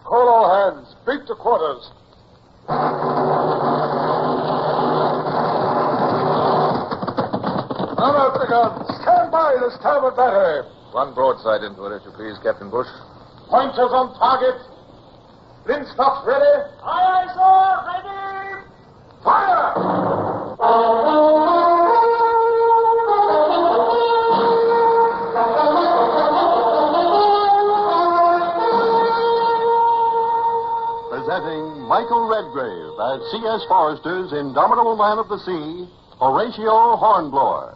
Call all hands. Beat to quarters. Now out the guns. Stand by the starboard battery. One broadside into it, if you please, Captain Bush. Pointers on target. Linstocks ready. Aye, aye, sir. Ready. Fire! Presenting Michael Redgrave as C.S. Forrester's indomitable man of the sea, Horatio Hornblower.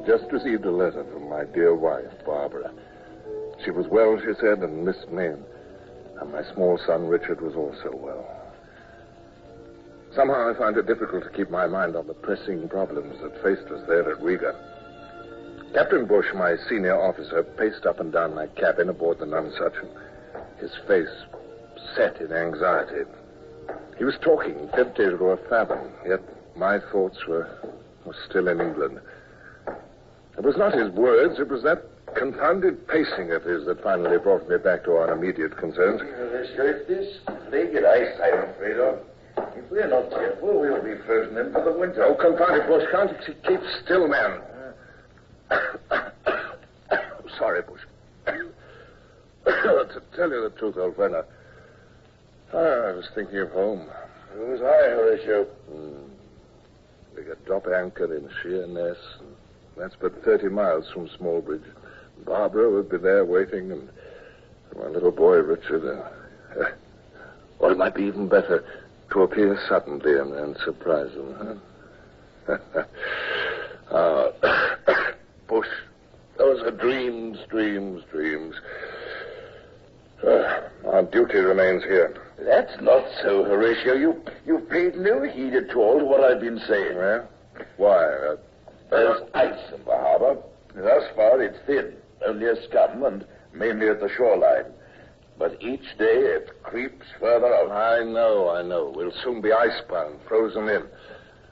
Just received a letter from my dear wife, Barbara. She was well, she said, and missed me. And my small son, Richard, was also well. Somehow I find it difficult to keep my mind on the pressing problems that faced us there at Riga. Captain Bush, my senior officer, paced up and down my cabin aboard the Nonsuch, his face set in anxiety. He was talking 50 to a fathom, yet my thoughts were still in England. It was not his words, it was that confounded pacing of his that finally brought me back to our immediate concerns. It's this plagued ice I'm afraid of. If we're not careful, we'll be frozen in for the winter. Oh, confound it, Bush. Can't you keep still, man? Sorry, Bush. To tell you the truth, old friend, I was thinking of home. So was I, Horatio. We got drop anchor in Sheerness, and that's but 30 miles from Smallbridge. Barbara would be there waiting, and my little boy, Richard. Or it might be even better to appear suddenly and surprise them, huh? Bush, those are dreams. Our duty remains here. That's not so, Horatio. You've paid no heed at all to what I've been saying. Yeah? Why? There's ice in the harbor. Thus far, it's thin, only a scum, and mainly at the shoreline. But each day it creeps further out. I know. We'll soon be icebound, frozen in.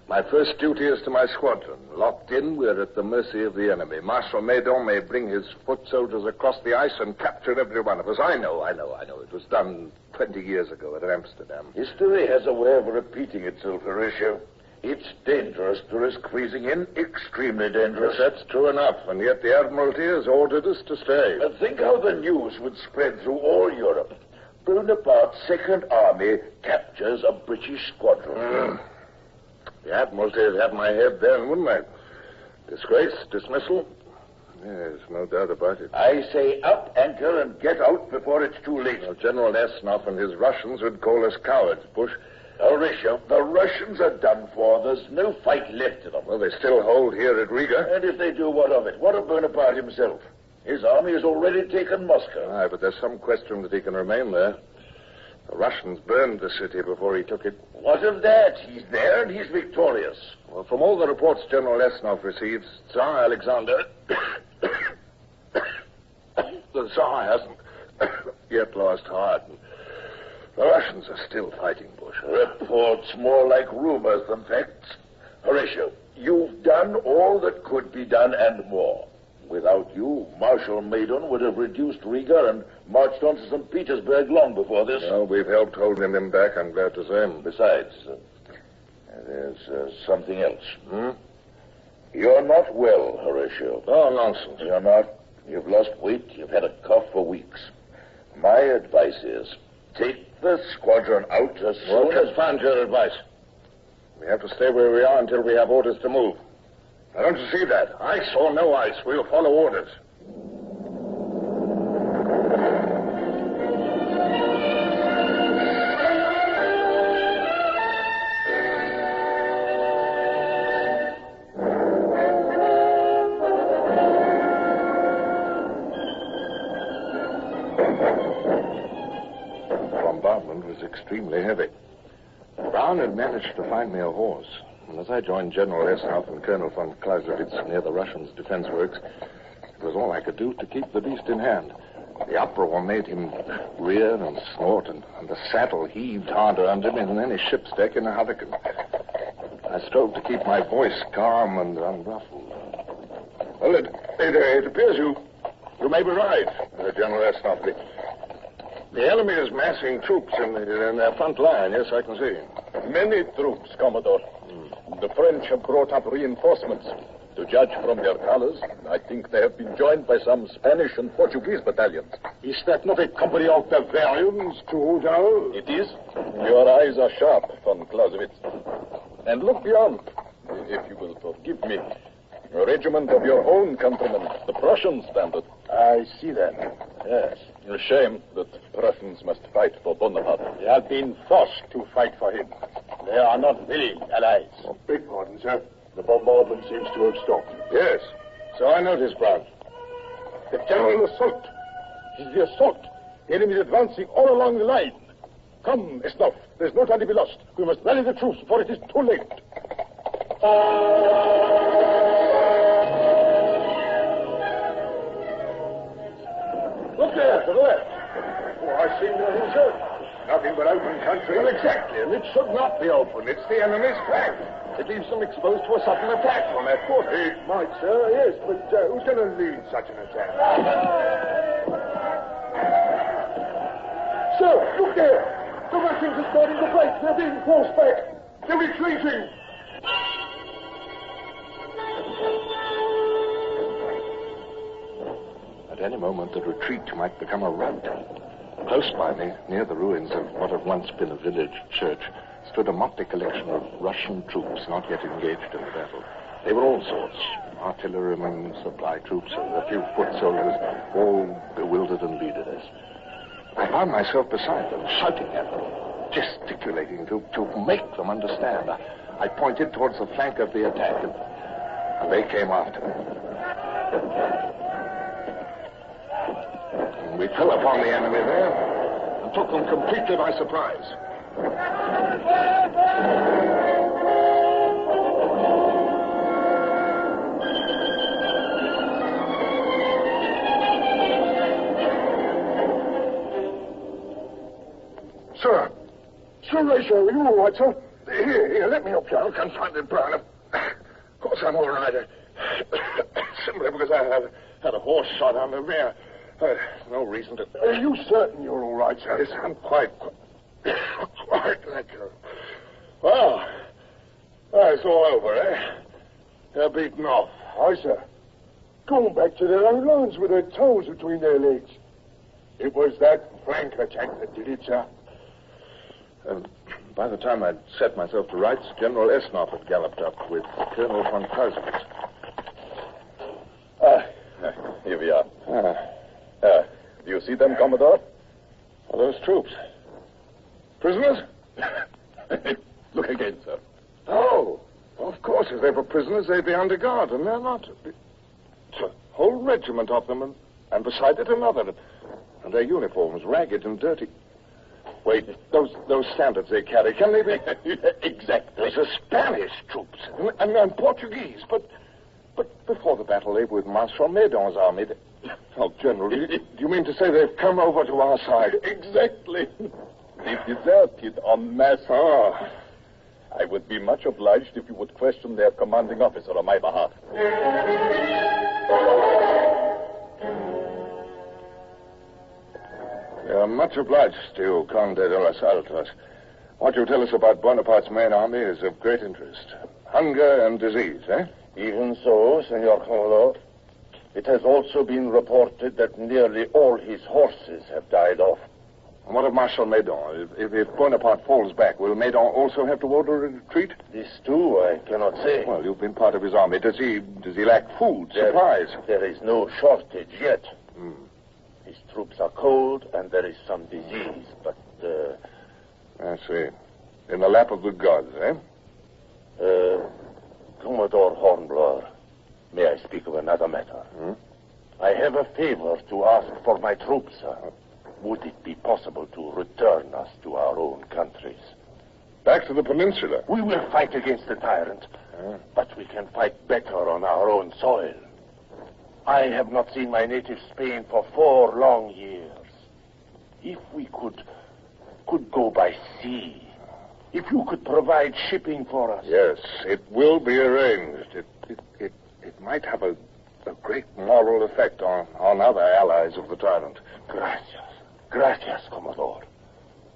My first duty is to my squadron. Locked in, we're at the mercy of the enemy. Marshal Maydon may bring his foot soldiers across the ice and capture every one of us. I know. It was done 20 years ago at Amsterdam. History has a way of repeating itself, Horatio. It's dangerous to risk freezing in, extremely dangerous. Yes, that's true enough, and yet the Admiralty has ordered us to stay. But think how the news would spread through all Europe. Bonaparte's Second Army captures a British squadron. The Admiralty would have my head then, wouldn't they? Disgrace, dismissal? Yes, no doubt about it. I say up anchor and get out before it's too late. Well, General Esnov and his Russians would call us cowards, Bush. Horatio, the Russians are done for. There's no fight left in them. Well, they still hold here at Riga. And if they do, what of it? What of Bonaparte himself? His army has already taken Moscow. Aye, but there's some question that he can remain there. The Russians burned the city before he took it. What of that? He's there and he's victorious. Well, from all the reports General Esnov receives, Tsar Alexander... the Tsar hasn't yet lost heart. The Russians are still fighting, Bush. Reports more like rumors than facts. Horatio, you've done all that could be done and more. Without you, Marshal Maydon would have reduced Riga and marched on to St. Petersburg long before this. Well, we've helped holding him back, I'm glad to say. Besides, there's something else. Hmm? You're not well, Horatio. Oh, nonsense. You're not. You've lost weight. You've had a cough for weeks. My advice is, take the squadron out as soon as... find your advice. We have to stay where we are until we have orders to move. Now, don't you see that? Ice or no ice, we'll follow orders. The bombardment was extremely heavy. Brown had managed to find me a horse. And as I joined General Esnauf and Colonel von Clausewitz near the Russians' defense works, it was all I could do to keep the beast in hand. The uproar made him rear and snort, and the saddle heaved harder under me than any ship's deck in a hurricane. I strove to keep my voice calm and unruffled. Well, it appears you may be right, General Esnauf. The enemy is massing troops in their front line. Yes, I can see. Many troops, Commodore. The French have brought up reinforcements. To judge from their colors, I think they have been joined by some Spanish and Portuguese battalions. Is that not a company of Bavarians, Trudeau? It is. Your eyes are sharp, von Clausewitz. And look beyond, if you will forgive me. A regiment of your own countrymen, the Prussians, standard. I see that. Yes. A shame that Prussians must fight for Bonaparte. They have been forced to fight for him. They are not willing allies. Beg pardon, sir. The bombardment seems to have stopped. Yes. So I noticed, Brown. The general assault. It is the assault. The enemy is advancing all along the line. Come, Esnauf. There's no time to be lost. We must rally the troops before it is too late. Look there, to the left. Oh, I see nothing, sir. Nothing but open country. Well, exactly, and it should not be open. It's the enemy's flank. It leaves them exposed to a sudden attack from that quarter. It might, sir, yes, but who's going to lead such an attack? Sir, look there. The Russians are starting to break. They're being forced back. They're retreating. At any moment, the retreat might become a rout. Close by me, near the ruins of what had once been a village church, stood a motley collection of Russian troops not yet engaged in the battle. They were all sorts, artillerymen, supply troops, and a few foot soldiers, all bewildered and leaderless. I found myself beside them, shouting at them, gesticulating to make them understand. I pointed towards the flank of the attack, and they came after me. We fell upon the enemy there and took them completely by surprise. Sir, Horatio, are you all right, sir? Here, let me help you. Oh, confounded Brown. Of course I'm all right. Simply because I had a horse shot under me. No reason to... Are you certain you're all right, sir? Yes, I'm quite, thank you. Well, it's all over, eh? They're beaten off. Aye, sir. Gone back to their own lines with their toes between their legs. It was that flank attack that did it, sir. By the time I'd set myself to rights, General Esnauf had galloped up with Colonel von Clausewitz. Here we are. Do you see them, Commodore? Are those troops? Prisoners? Look again, sir. Oh, of course, if they were prisoners, they'd be under guard, and they're not. It's a whole regiment of them, and beside it another. And their uniforms ragged and dirty. Wait, those standards they carry, can they be? Exactly. Those are Spanish troops and Portuguese, but before the battle they were with Marshal Maydon's army. Oh, General, do you mean to say they've come over to our side? Exactly. They've deserted en masse. Ah. I would be much obliged if you would question their commanding officer on my behalf. I'm much obliged to you, Conde de los Altos. What you tell us about Bonaparte's main army is of great interest. Hunger and disease, eh? Even so, Senor Commodore. It has also been reported that nearly all his horses have died off. And what of Marshal Meudon? If Bonaparte falls back, will Meudon also have to order a retreat? This, too, I cannot say. Well, you've been part of his army. Does he lack food, supplies? There is no shortage yet. His troops are cold, and there is some disease, but... I see. In the lap of the gods, eh? Commodore Hornblower, may I speak of another matter? I have a favor to ask for my troops, sir. Would it be possible to return us to our own countries? Back to the peninsula? We will fight against the tyrant, but we can fight better on our own soil. I have not seen my native Spain for 4 long years. If we could go by sea, if you could provide shipping for us. Yes, it will be arranged. It might have a great moral effect on other allies of the tyrant. Gracias, Commodore.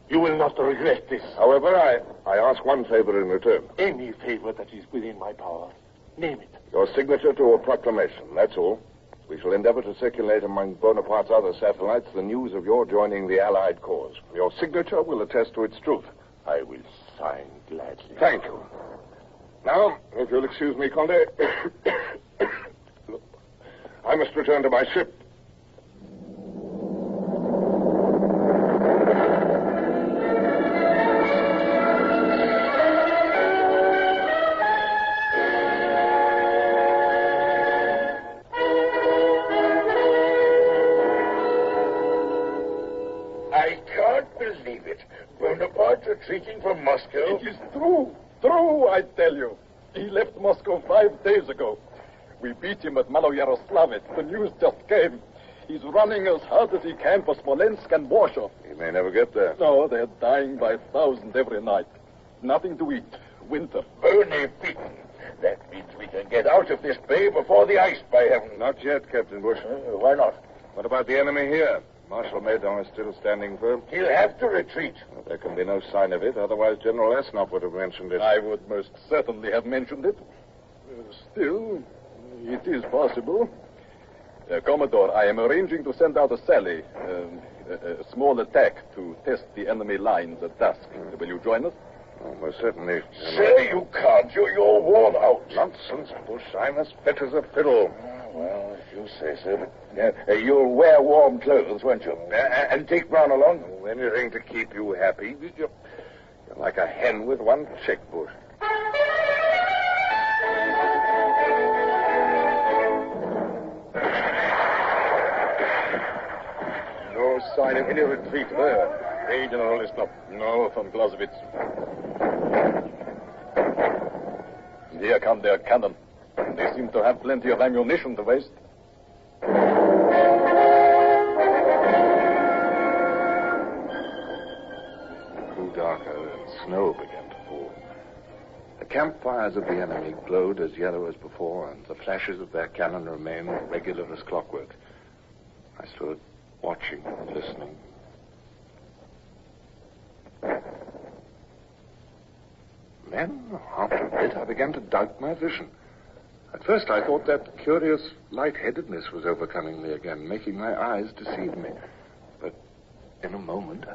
You will not regret this. However, I ask one favor in return. Any favor that is within my power. Name it. Your signature to a proclamation, that's all. We shall endeavor to circulate among Bonaparte's other satellites the news of your joining the Allied cause. Your signature will attest to its truth. I will sign gladly. Thank you. Now, if you'll excuse me, Conde, I must return to my ship. Retreating from Moscow? It is true. True, I tell you. He left Moscow 5 days ago. We beat him at Maloyaroslavets. The news just came. He's running as hard as he can for Smolensk and Warsaw. He may never get there. No, they're dying by thousands every night. Nothing to eat. Winter. Only beaten. That means we can get out of this bay before the ice, by heaven. Not yet, Captain Bush. Why not? What about the enemy here? Marshal Meudon is still standing firm. He'll have to retreat. Well, there can be no sign of it, otherwise General Esnop would have mentioned it. I would most certainly have mentioned it. Still, it is possible. Commodore, I am arranging to send out a sally, a small attack to test the enemy lines at dusk. Will you join us? Oh, most certainly. Sir, you can't. You're worn out. Nonsense, Bush. I'm as fit as a fiddle. Well, if you say so, but you'll wear warm clothes, won't you? And take Brown along? Oh, anything to keep you happy. You're like a hen with one chick, Bush. No sign of any retreat there. Hey, General Esnop. No, from Clausewitz. Here come their cannon. They seem to have plenty of ammunition to waste. It grew darker and snow began to fall. The campfires of the enemy glowed as yellow as before, and the flashes of their cannon remained regular as clockwork. I stood watching and listening. Then, after a bit, I began to doubt my vision. At first, I thought that curious lightheadedness was overcoming me again, making my eyes deceive me. But in a moment,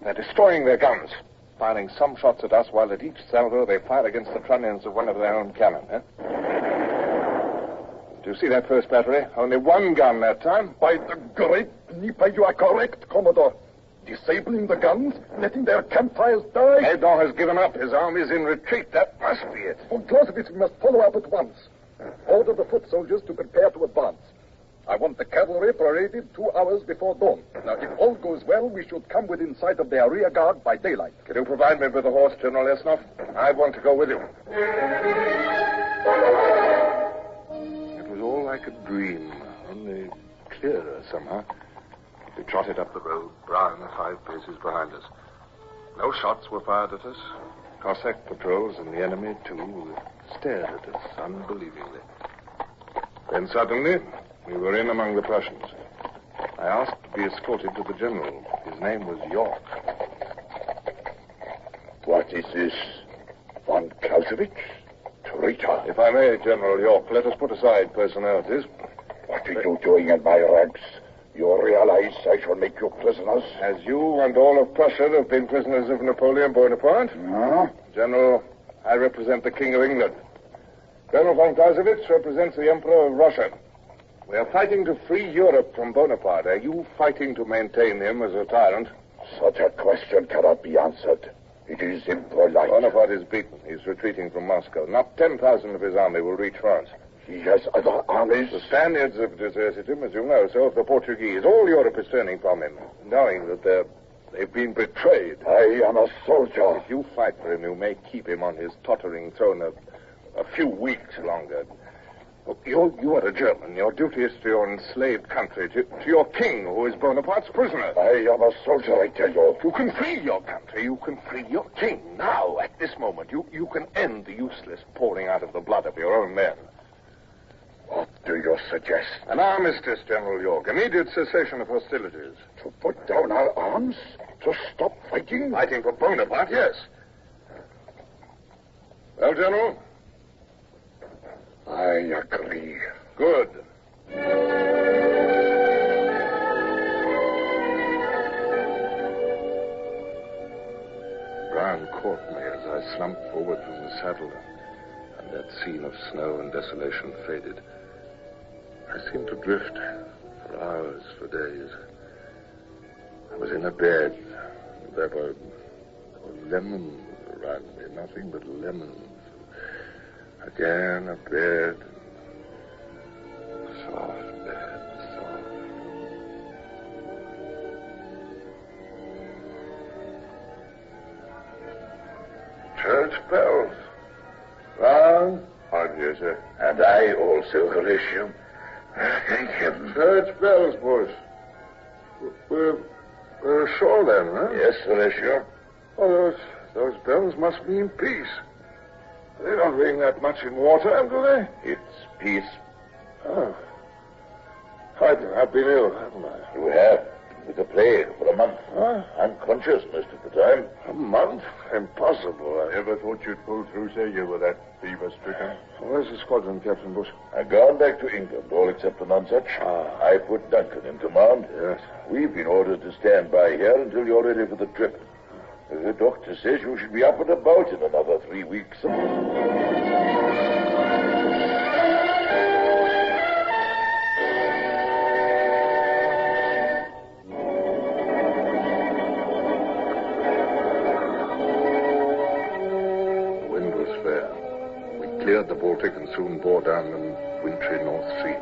they're destroying their guns, firing some shots at us, while at each salvo they fire against the trunnions of one of their own cannon. Do you see that first battery? Only one gun that time. By the great Dnieper, you are correct, Commodore. Disabling the guns, letting their campfires die. Meudon has given up. His army's in retreat. That must be it. Von Clausewitz, we must follow up at once. Order the foot soldiers to prepare to advance. I want the cavalry paraded 2 hours before dawn. Now, if all goes well, we should come within sight of their rear guard by daylight. Can you provide me with a horse, General Esnop? I want to go with you. It was all like a dream, only clearer somehow. We trotted up the road, Brown 5 paces behind us. No shots were fired at us. Cossack patrols and the enemy, too, stared at us unbelievingly. Then suddenly, we were in among the Prussians. I asked to be escorted to the general. His name was York. What is this? Von Clausewitz? Traitor. If I may, General York, let us put aside personalities. What are you doing in my ranks? You realize I shall make you prisoners? As you and all of Prussia have been prisoners of Napoleon Bonaparte. No? General, I represent the King of England. Colonel von Clausewitz represents the Emperor of Russia. We are fighting to free Europe from Bonaparte. Are you fighting to maintain him as a tyrant? Such a question cannot be answered. It is impolite. Bonaparte is beaten. He's retreating from Moscow. Not 10,000 of his army will reach France. He has other armies. The Spaniards have deserted him, as you know, so have the Portuguese. All Europe is turning from him, knowing that they've been betrayed. I am a soldier. If you fight for him, you may keep him on his tottering throne a few weeks longer. You are a German. Your duty is to your enslaved country, to your king, who is Bonaparte's prisoner. I am a soldier, I tell you. You can free your country. You can free your king. Now, at this moment, you can end the useless pouring out of the blood of your own men. What do you suggest? An armistice, General York. Immediate cessation of hostilities. To put down our arms? To stop fighting? Fighting for Bonaparte, yes. Well, General? I agree. Good. Brown caught me as I slumped forward from the saddle, and that scene of snow and desolation faded. I seemed to drift for hours, for days. I was in a bed. There were lemons around me, nothing but lemons. Again, a bed. Soft bed, soft. Church bells. Brown? I'm here, sir. And I also, Horatio. Thank heaven. Church bells, boys. We're ashore then, huh? Yes, Horatio. Oh, those bells must mean peace. They don't ring that much in wartime, do they? It's peace. Oh. I've been ill, haven't I? You have. With the plague for a month. Huh? Unconscious most of the time. A month? Impossible. I never thought you'd pull through, sir. You were that fever-stricken. Where's the squadron, Captain Bush? I've gone back to England, all except the Nonsuch. I put Duncan in command. Yes. We've been ordered to stand by here until you're ready for the trip. The doctor says you should be up and about in another 3 weeks. Cleared the Baltic and soon bore down the wintry North Sea.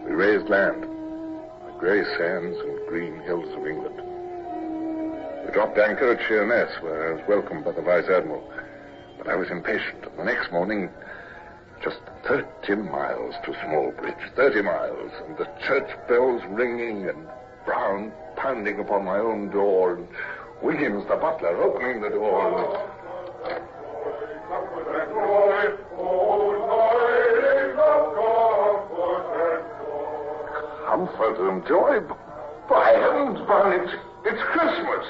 We raised land, the grey sands and green hills of England. We dropped anchor at Sheerness, where I was welcomed by the Vice Admiral. But I was impatient, and the next morning, just 30 miles to Smallbridge, 30 miles, and the church bells ringing, and Brown pounding upon my own door, and Williams, the butler, opening the door. Comfort and joy. By heavens, Brown, it's Christmas.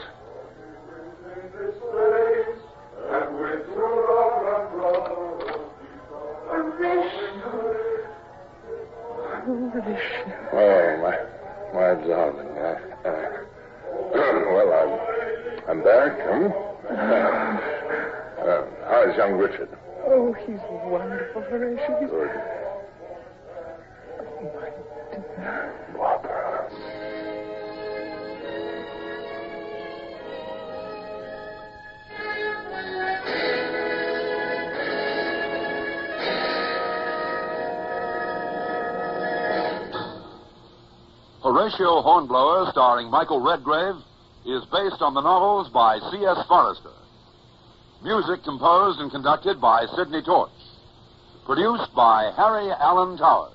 Oh, my darling. Well, I'm back, how's young Richard? Oh, he's wonderful, Horatio. Good. Oh, my dear. Barbara. Horatio Hornblower, starring Michael Redgrave, is based on the novels by C.S. Forrester. Music composed and conducted by Sidney Torch. Produced by Harry Allen Towers.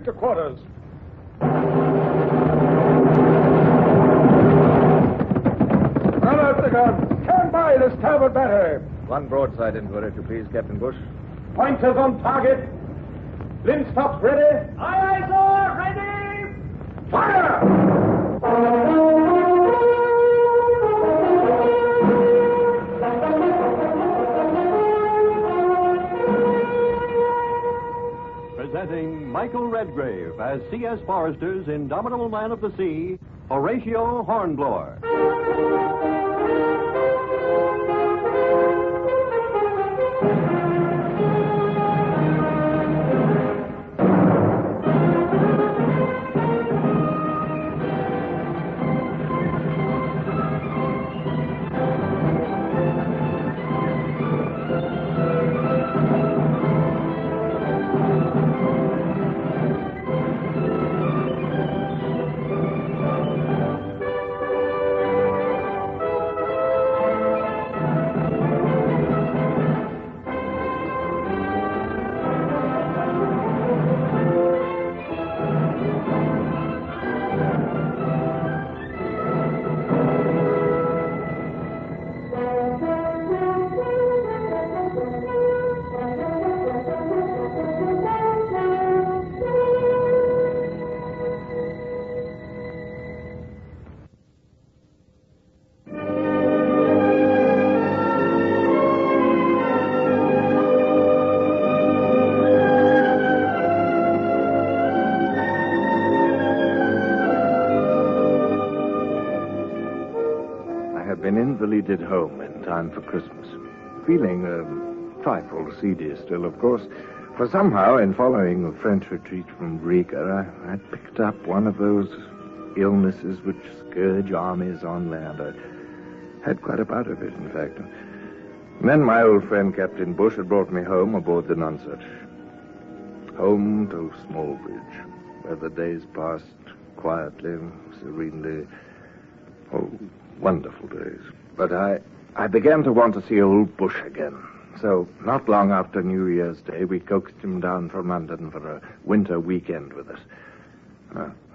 Keep to quarters. Run out the gun. Stand by the starboard battery. One broadside into it, if you please, Captain Bush. Pointers on target. Linstops ready. Aye, aye, sir. Ready. Fire! Presenting Michael Redgrave as C.S. Forrester's indomitable man of the sea, Horatio Hornblower. Been invalided home in time for Christmas. Feeling a trifle seedy still, of course, for somehow, in following the French retreat from Riga, I picked up one of those illnesses which scourge armies on land. I had quite a bout of it, in fact. And then my old friend Captain Bush had brought me home aboard the Nonsuch. Home to Smallbridge, where the days passed quietly, serenely. Oh, wonderful days. But I began to want to see old Bush again. So, not long after New Year's Day, we coaxed him down from London for a winter weekend with us.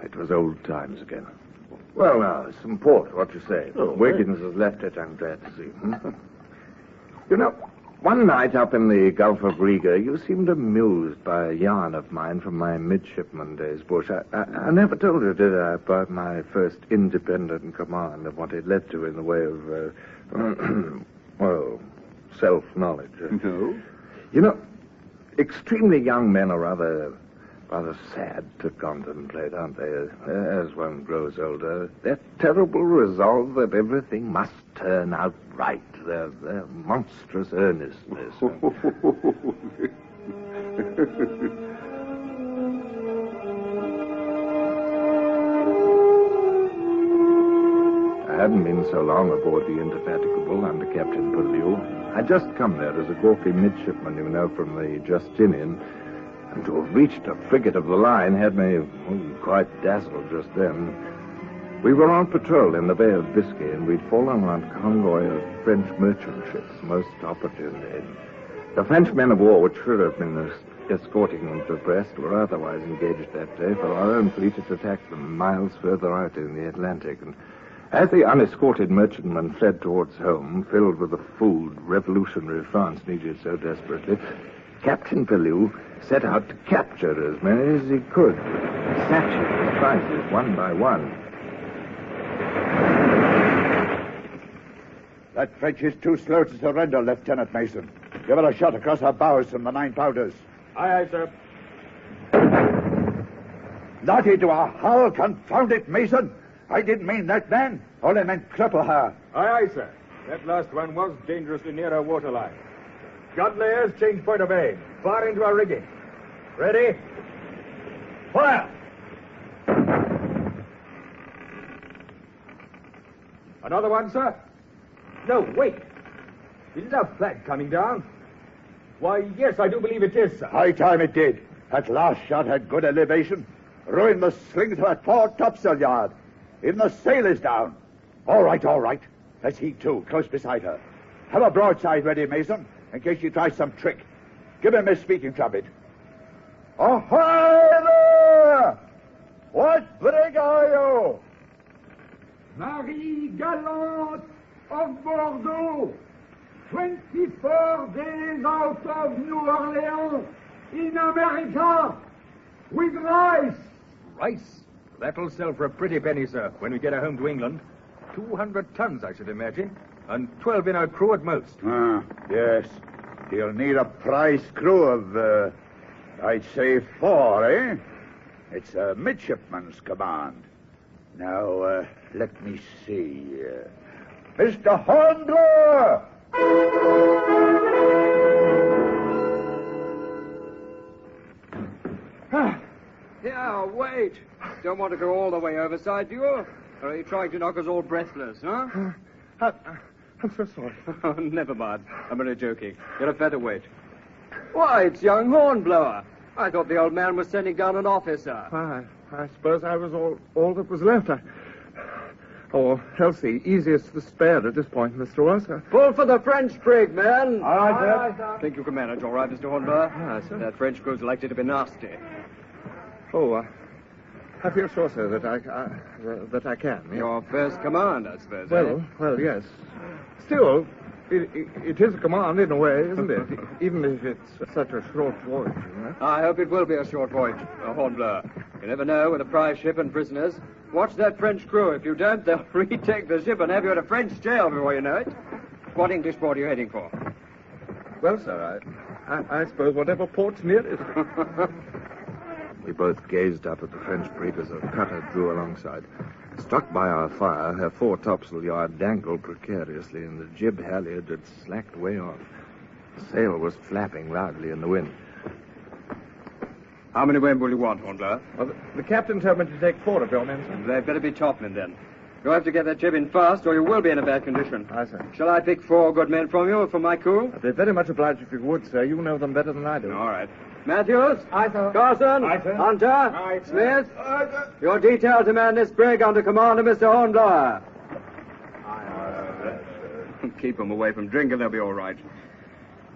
It was old times again. Well, now, some port, what you say? Oh, Wiggins has left it, I'm glad to see. You know, one night up in the Gulf of Riga, you seemed amused by a yarn of mine from my midshipman days, Bush. I never told you, did I, about my first independent command and what it led to in the way of, well, self-knowledge. No? You know, extremely young men are rather sad to contemplate, aren't they, as one grows older. That terrible resolve that everything must turn out right, their monstrous earnestness. I hadn't been so long aboard the Indefatigable under Captain Purlieu. I'd just come there as a gawky midshipman, you know, from the Justinian. And to have reached a frigate of the line had me quite dazzled just then. We were on patrol in the Bay of Biscay, and we'd fallen on a convoy of French merchant ships most opportunely. The French men of war, which should have been escorting them to Brest, were otherwise engaged that day, for our own fleet had attacked them miles further out in the Atlantic. And as the unescorted merchantmen fled towards home, filled with the food revolutionary France needed so desperately, Captain Purlieu set out to capture as many as he could, snatching the prizes one by one. That French is too slow to surrender, Lieutenant Mason. Give her a shot across her bows from the 9 pounders. Aye, aye, sir. Naughty to her hull, confound it, Mason. I didn't mean that, man. Only meant cripple her. Aye, aye, sir. That last one was dangerously near our waterline. Godlayers, change point of aim. Far into our rigging. Ready? Fire! Another one, sir? No, wait. Isn't our flag coming down? Why, yes, I do believe it is, sir. High time it did. That last shot had good elevation. Ruined the slings of that fore topsail yard. Even the sail is down. All right, all right. Let's heave to, close beside her. Have a broadside ready, Mason, in case she tries some trick. Give him his speaking trumpet. Ahoy What brig are you? Marie Galante of Bordeaux. 24 days out of New Orleans in America with rice. Rice? That'll sell for a pretty penny, sir, when we get her home to England. 200 tons, I should imagine, and 12 in our crew at most. Yes. He'll need a prize crew of, I'd say 4, eh? It's a midshipman's command. Now, let me see. Mr. Hornblower! Yeah, wait. Don't want to go all the way overside, do you? Or are you trying to knock us all breathless, huh? I'm so sorry. Oh, never mind. I'm only joking. You're a featherweight. Why, it's young Hornblower. I thought the old man was sending down an officer. I suppose I was all that was left. Healthy, easiest to spare at this point, Mr. Ross. Pull for the French brig, man. All right, sir. Think you can manage all right, Mr. Hornblower? Yes, sir. That French crew's likely to be nasty. I feel sure, sir, that I can. Yes. Your first command, I suppose. Well, yes. Still, it is a command in a way, isn't it? Even if it's such a short voyage, you know? I hope it will be a short voyage, Hornblower. You never know with a prize ship and prisoners. Watch that French crew. If you don't, they'll retake the ship and have you in a French jail before you know it. What English port are you heading for? Well, sir, I suppose whatever port's nearest. We both gazed up at the French brig as a cutter drew alongside. Struck by our fire, her fore topsail yard dangled precariously, and the jib halyard had slacked way off. The sail was flapping loudly in the wind. How many men will you want, Hornblower? Well, the captain told me to take 4 of your men, sir. They'd better be topmen, then. You'll have to get that jib in fast, or you will be in a bad condition. Aye, sir. Shall I pick 4 good men from you, from my crew? I'd be very much obliged if you would, sir. You know them better than I do. All right. Matthews? Aye, sir. Carson? Aye, sir. Hunter? Aye, sir. Smith? Aye, sir. You're detailed to man this brig under command of Mr. Hornblower. Keep them away from drinking, they'll be all right.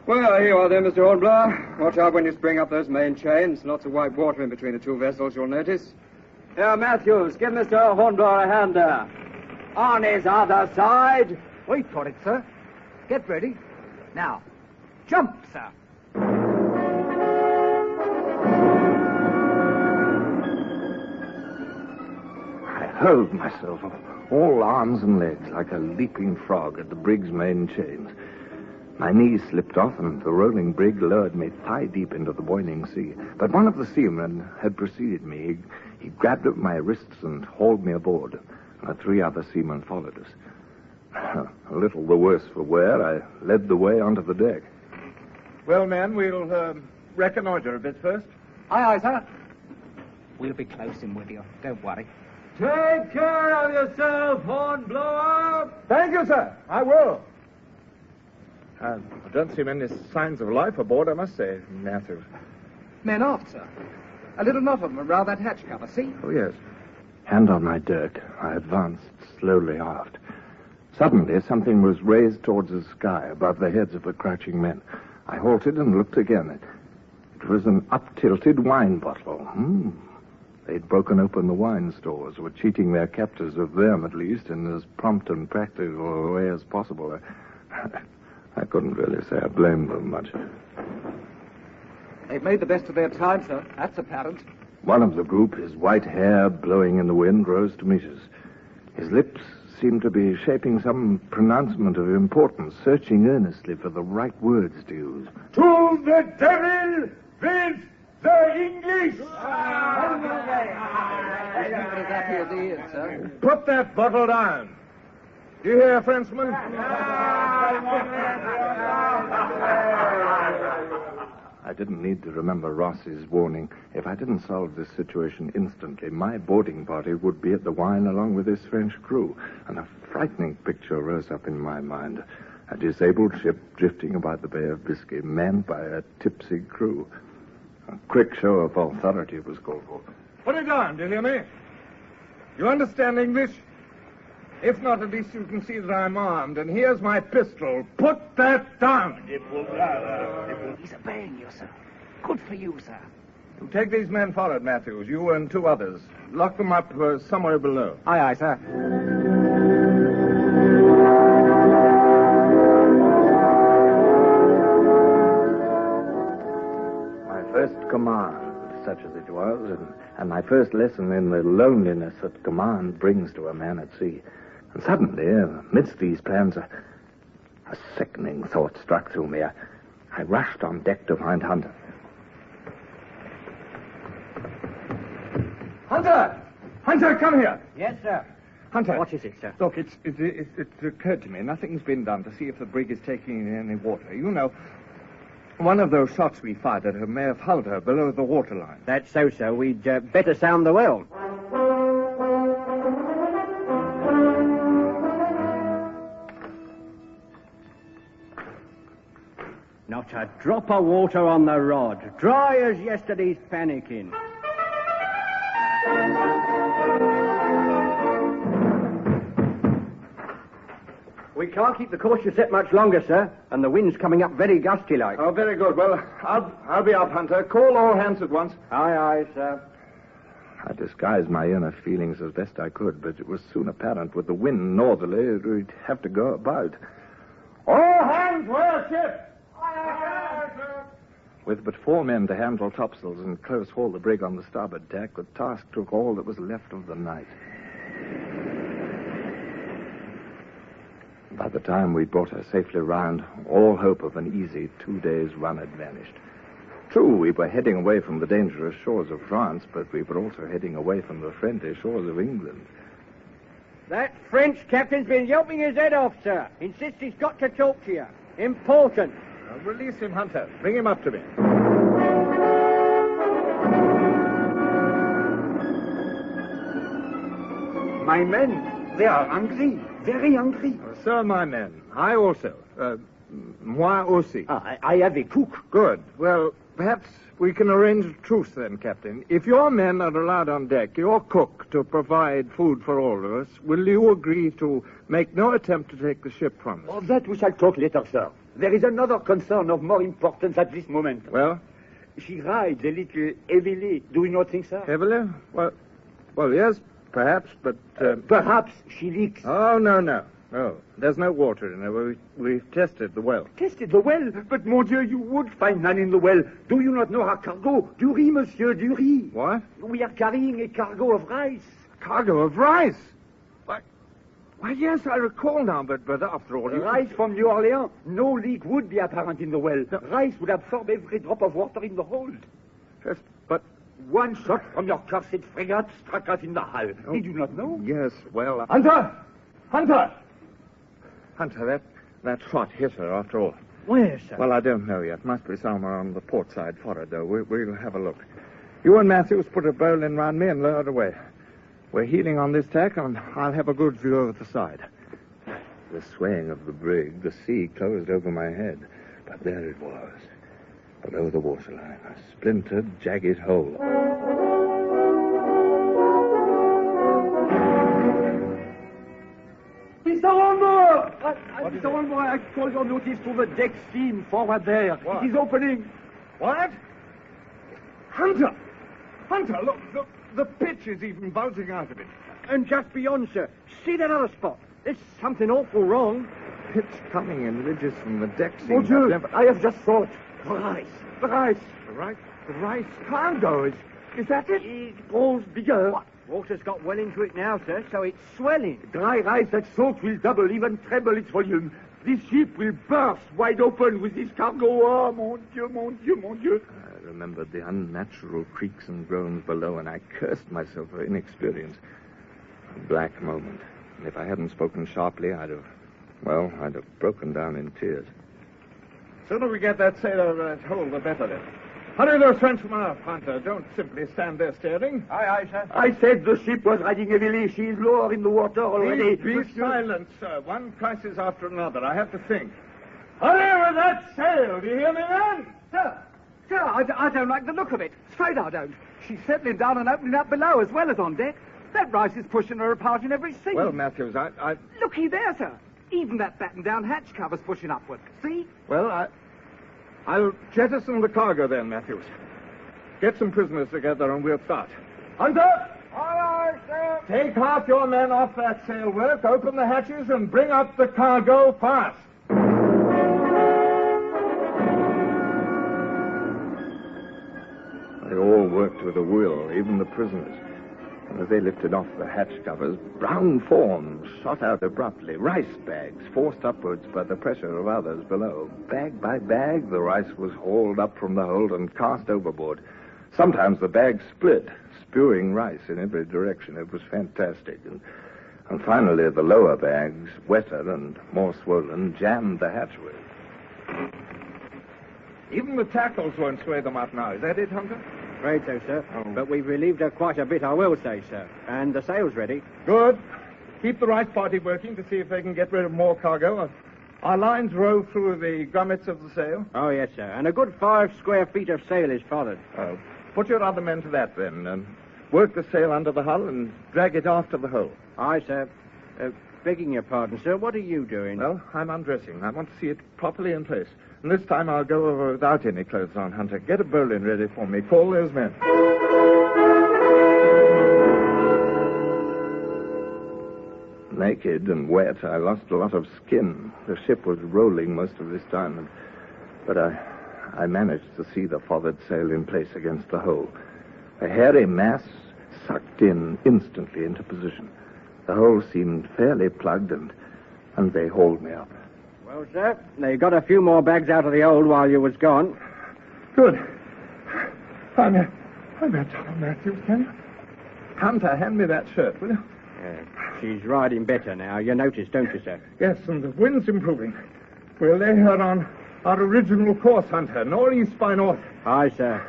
Well, here you are then, Mr. Hornblower. Watch out when you spring up those main chains. Lots of white water in between the 2 vessels, you'll notice. Here, Matthews, give Mr. Hornblower a hand there. On his other side. Wait for it, sir. Get ready. Now, jump, sir. I hurled myself, all arms and legs, like a leaping frog at the brig's main chains. My knees slipped off, and the rolling brig lured me thigh-deep into the boiling sea. But one of the seamen had preceded me. He grabbed at my wrists and hauled me aboard, and the 3 other seamen followed us. A little the worse for wear, I led the way onto the deck. Well, men, we'll reconnoiter a bit first. Aye, sir. We'll be close in with you. Don't worry. Take care of yourself, Hornblower. Thank you, sir. I will. I don't see many signs of life aboard, I must say, Matthew. Men aft, sir. A little knot of them around that hatch cover, see? Oh, yes. Hand on my dirk, I advanced slowly aft. Suddenly, something was raised towards the sky above the heads of the crouching men. I halted and looked again. It was an up-tilted wine bottle. They'd broken open the wine stores, were cheating their captors of them, at least, in as prompt and practical a way as possible. I couldn't really say I blamed them much. They've made the best of their time, sir. That's apparent. One of the group, his white hair blowing in the wind, rose to meet us. His lips seemed to be shaping some pronouncement of importance, searching earnestly for the right words to use. To the devil with the English! As happy as he is, sir. Put that bottle down. Do you hear, Frenchman? I didn't need to remember Ross's warning. If I didn't solve this situation instantly, my boarding party would be at the wine along with this French crew. And a frightening picture rose up in my mind. A disabled ship drifting about the Bay of Biscay, manned by a tipsy crew. A quick show of authority was called for. Put it down, do you hear me? You understand English? If not, at least you can see that I'm armed, and here's my pistol. Put that down! He's obeying you, sir. Good for you, sir. Take these men forward, Matthews. You and 2 others. Lock them up somewhere below. Aye, aye, sir. My first command, such as it was, and my first lesson in the loneliness that command brings to a man at sea. And suddenly, amidst these plans, a sickening thought struck through me. I rushed on deck to find Hunter. Hunter! Hunter, come here! Yes, sir. Hunter. What is it, sir? Look, it occurred to me. Nothing's been done to see if the brig is taking in any water. You know, one of those shots we fired at her may have hulled her below the waterline. That's so, sir. We'd better sound the well. Not a drop of water on the rod. Dry as yesterday's panicking. We can't keep the course you set much longer, sir, and the wind's coming up very gusty-like. Oh, very good. Well, I'll be up, Hunter. Call all hands at once. Aye, aye, sir. I disguised my inner feelings as best I could, but it was soon apparent with the wind northerly we'd have to go about. All hands wear ship! With but 4 men to handle topsails and close haul the brig on the starboard tack, the task took all that was left of the night. By the time we'd brought her safely round, all hope of an easy 2 days' run had vanished. True, we were heading away from the dangerous shores of France, but we were also heading away from the friendly shores of England. That French captain's been yelping his head off, sir. Insists he's got to talk to you. Important. Release him, Hunter. Bring him up to me. My men, they are hungry. Very hungry. So are my men. I also. Moi aussi. I have a cook. Good. Well, perhaps we can arrange a truce then, Captain. If your men are allowed on deck, your cook, to provide food for all of us, will you agree to make no attempt to take the ship from us? Of that we shall talk later, sir. There is another concern of more importance at this moment. Well? She rides a little heavily. Do you not think, sir? Heavily? Well, yes, perhaps, but... Perhaps she leaks. Oh, no. Oh, there's no water in her. We've tested the well. Tested the well? But, mon Dieu, you would find none in the well. Do you not know our cargo? Du riz, monsieur, du riz. What? We are carrying a cargo of rice. Cargo of rice? Why, yes, I recall now, but after all... Rice from New Orleans. No leak would be apparent in the well. No. Rice would absorb every drop of water in the hold. Yes, but... One shot from your cursed frigate struck us in the hull. Oh. Did you not know? Yes, well... Hunter! Hunter, that shot hit her after all. Where, sir? Well, I don't know yet. Must be somewhere on the port side forward, though. We'll have a look. You and Matthews put a bowline round me and lower it away. We're heeling on this tack, and I'll have a good view of the side. The swaying of the brig, the sea closed over my head. But there it was, below the waterline, a splintered, jagged hole. Mr. Hornblower! Mr. Hornblower, I call your notice to the deck seam forward there. What? It is opening. What? Hunter, look, the pitch is even bulging out of it. And just beyond, sir. See that other spot? There's something awful wrong. Pitch coming in ridges from the deck seam. Mon Dieu, I have just thought. The rice. The rice cargo. Is that it? It grows bigger. What? Water's got well into it now, sir, so it's swelling. Dry rice that soaked will double, even treble its volume. This ship will burst wide open with this cargo. Oh, mon Dieu, mon Dieu, mon Dieu. I remembered the unnatural creaks and groans below, and I cursed myself for inexperience. A black moment. And if I hadn't spoken sharply, I'd have broken down in tears. Sooner we get that sailor over that hole, the better then. Hurry those Frenchmen up, Hunter. Don't simply stand there staring. Aye, sir. I said the ship was riding heavily. She is lower in the water already. Be silent, sir. One crisis after another. I have to think. Hurry with that sail. Do you hear me, man? Sir, I don't like the look of it. Straight I don't. She's settling down and opening up below as well as on deck. That rice is pushing her apart in every seam. Well, Matthews, I... Looky there, sir. Even that battened-down hatch cover's pushing upward. See? Well, I'll jettison the cargo then, Matthews. Get some prisoners together and we'll start. Hunter! Aye, sir. Take half your men off that sail work, open the hatches, and bring up the cargo fast. They all worked with a will, even the prisoners. And as they lifted off the hatch covers, brown forms shot out abruptly, rice bags forced upwards by the pressure of others below. Bag by bag, the rice was hauled up from the hold and cast overboard. Sometimes the bags split, spewing rice in every direction. It was fantastic. And finally, the lower bags, wetter and more swollen, jammed the hatchway. Even the tackles won't sway them up now. Is that it, Hunter? Afraid so, sir. Oh. But we've relieved her quite a bit, I will say, sir. And the sail's ready. Good. Keep the rice party working to see if they can get rid of more cargo. Our lines row through the grommets of the sail. Oh, yes, sir. And a good 5 square feet of sail is followed. Oh. Put your other men to that, then, and work the sail under the hull and drag it after the hull. Aye, sir. Begging your pardon, sir, what are you doing? Well, I'm undressing. I want to see it properly in place. And this time I'll go over without any clothes on, Hunter. Get a bowline ready for me. Call those men. Naked and wet, I lost a lot of skin. The ship was rolling most of this time, but I managed to see the forward sail in place against the hull. A hairy mass sucked in instantly into position. The hole seemed fairly plugged, and they hauled me up. Well, sir, they got a few more bags out of the hold while you was gone. Good. I'm at Tom Matthews, can you? Hunter, hand me that shirt, will you? She's riding better now. You notice, don't you, sir? Yes, and the wind's improving. We'll lay her on our original course, Hunter. Northeast by north. Aye, sir.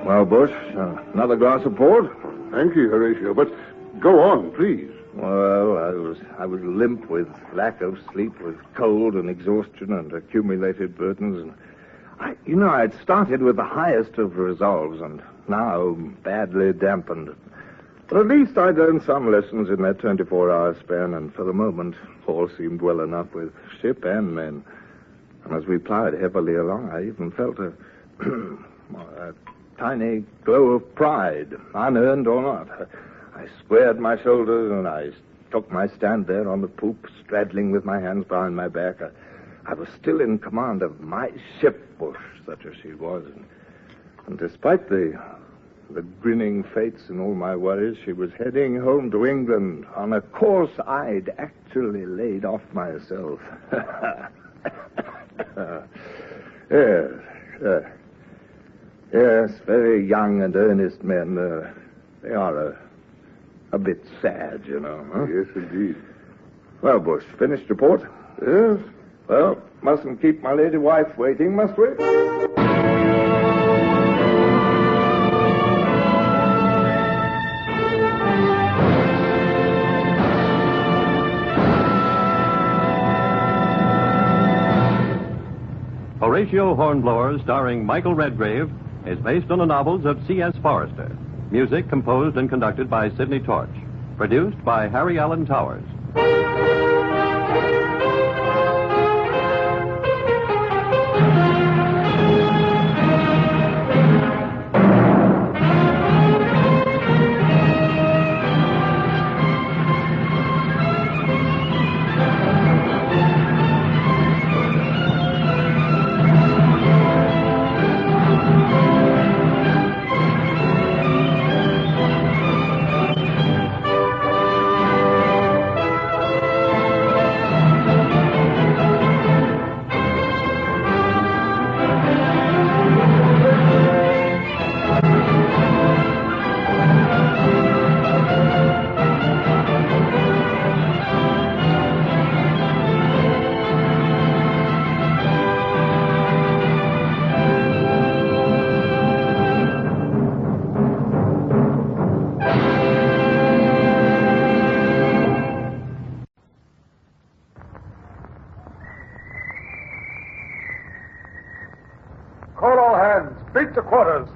Well, Bush, another glass of port? Thank you, Horatio, but go on, please. Well, I was limp with lack of sleep, with cold and exhaustion and accumulated burdens. And I'd started with the highest of resolves, and now badly dampened. But at least I'd learned some lessons in that 24-hour span, and for the moment, all seemed well enough with ship and men. And as we plowed heavily along, I even felt a tiny glow of pride, unearned or not. I squared my shoulders and I took my stand there on the poop, straddling with my hands behind my back. I was still in command of my ship, Bush, such as she was. And despite the grinning fates and all my worries, she was heading home to England on a course I'd actually laid off myself. Yes, very young and earnest men. They are a bit sad, you know. Huh? Yes, indeed. Well, Bush, finished your port? Yes. Well, mustn't keep my lady wife waiting, must we? Horatio Hornblower, starring Michael Redgrave, is based on the novels of C.S. Forrester. Music composed and conducted by Sidney Torch. Produced by Harry Allen Towers. Call all hands. Beat to quarters.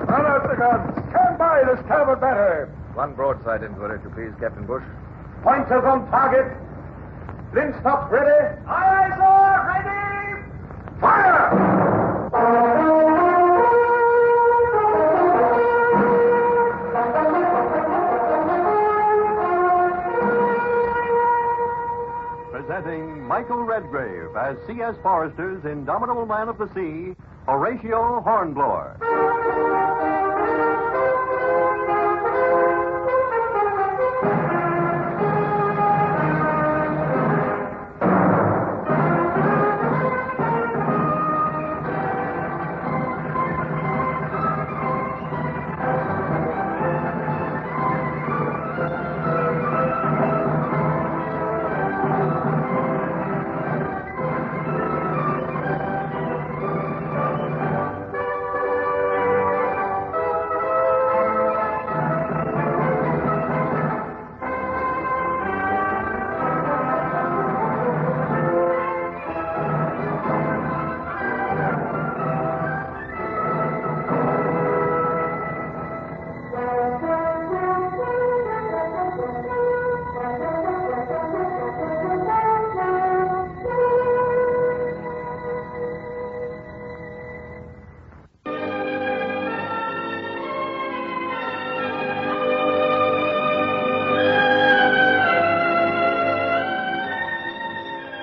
Man out the guns. better. One broadside into her, if you please, Captain Bush. Pointers on target. Linstock ready. Aye, sir. Ready. Fire! Presenting Michael Redgrave as C.S. Forrester's indomitable man of the sea, Horatio Hornblower.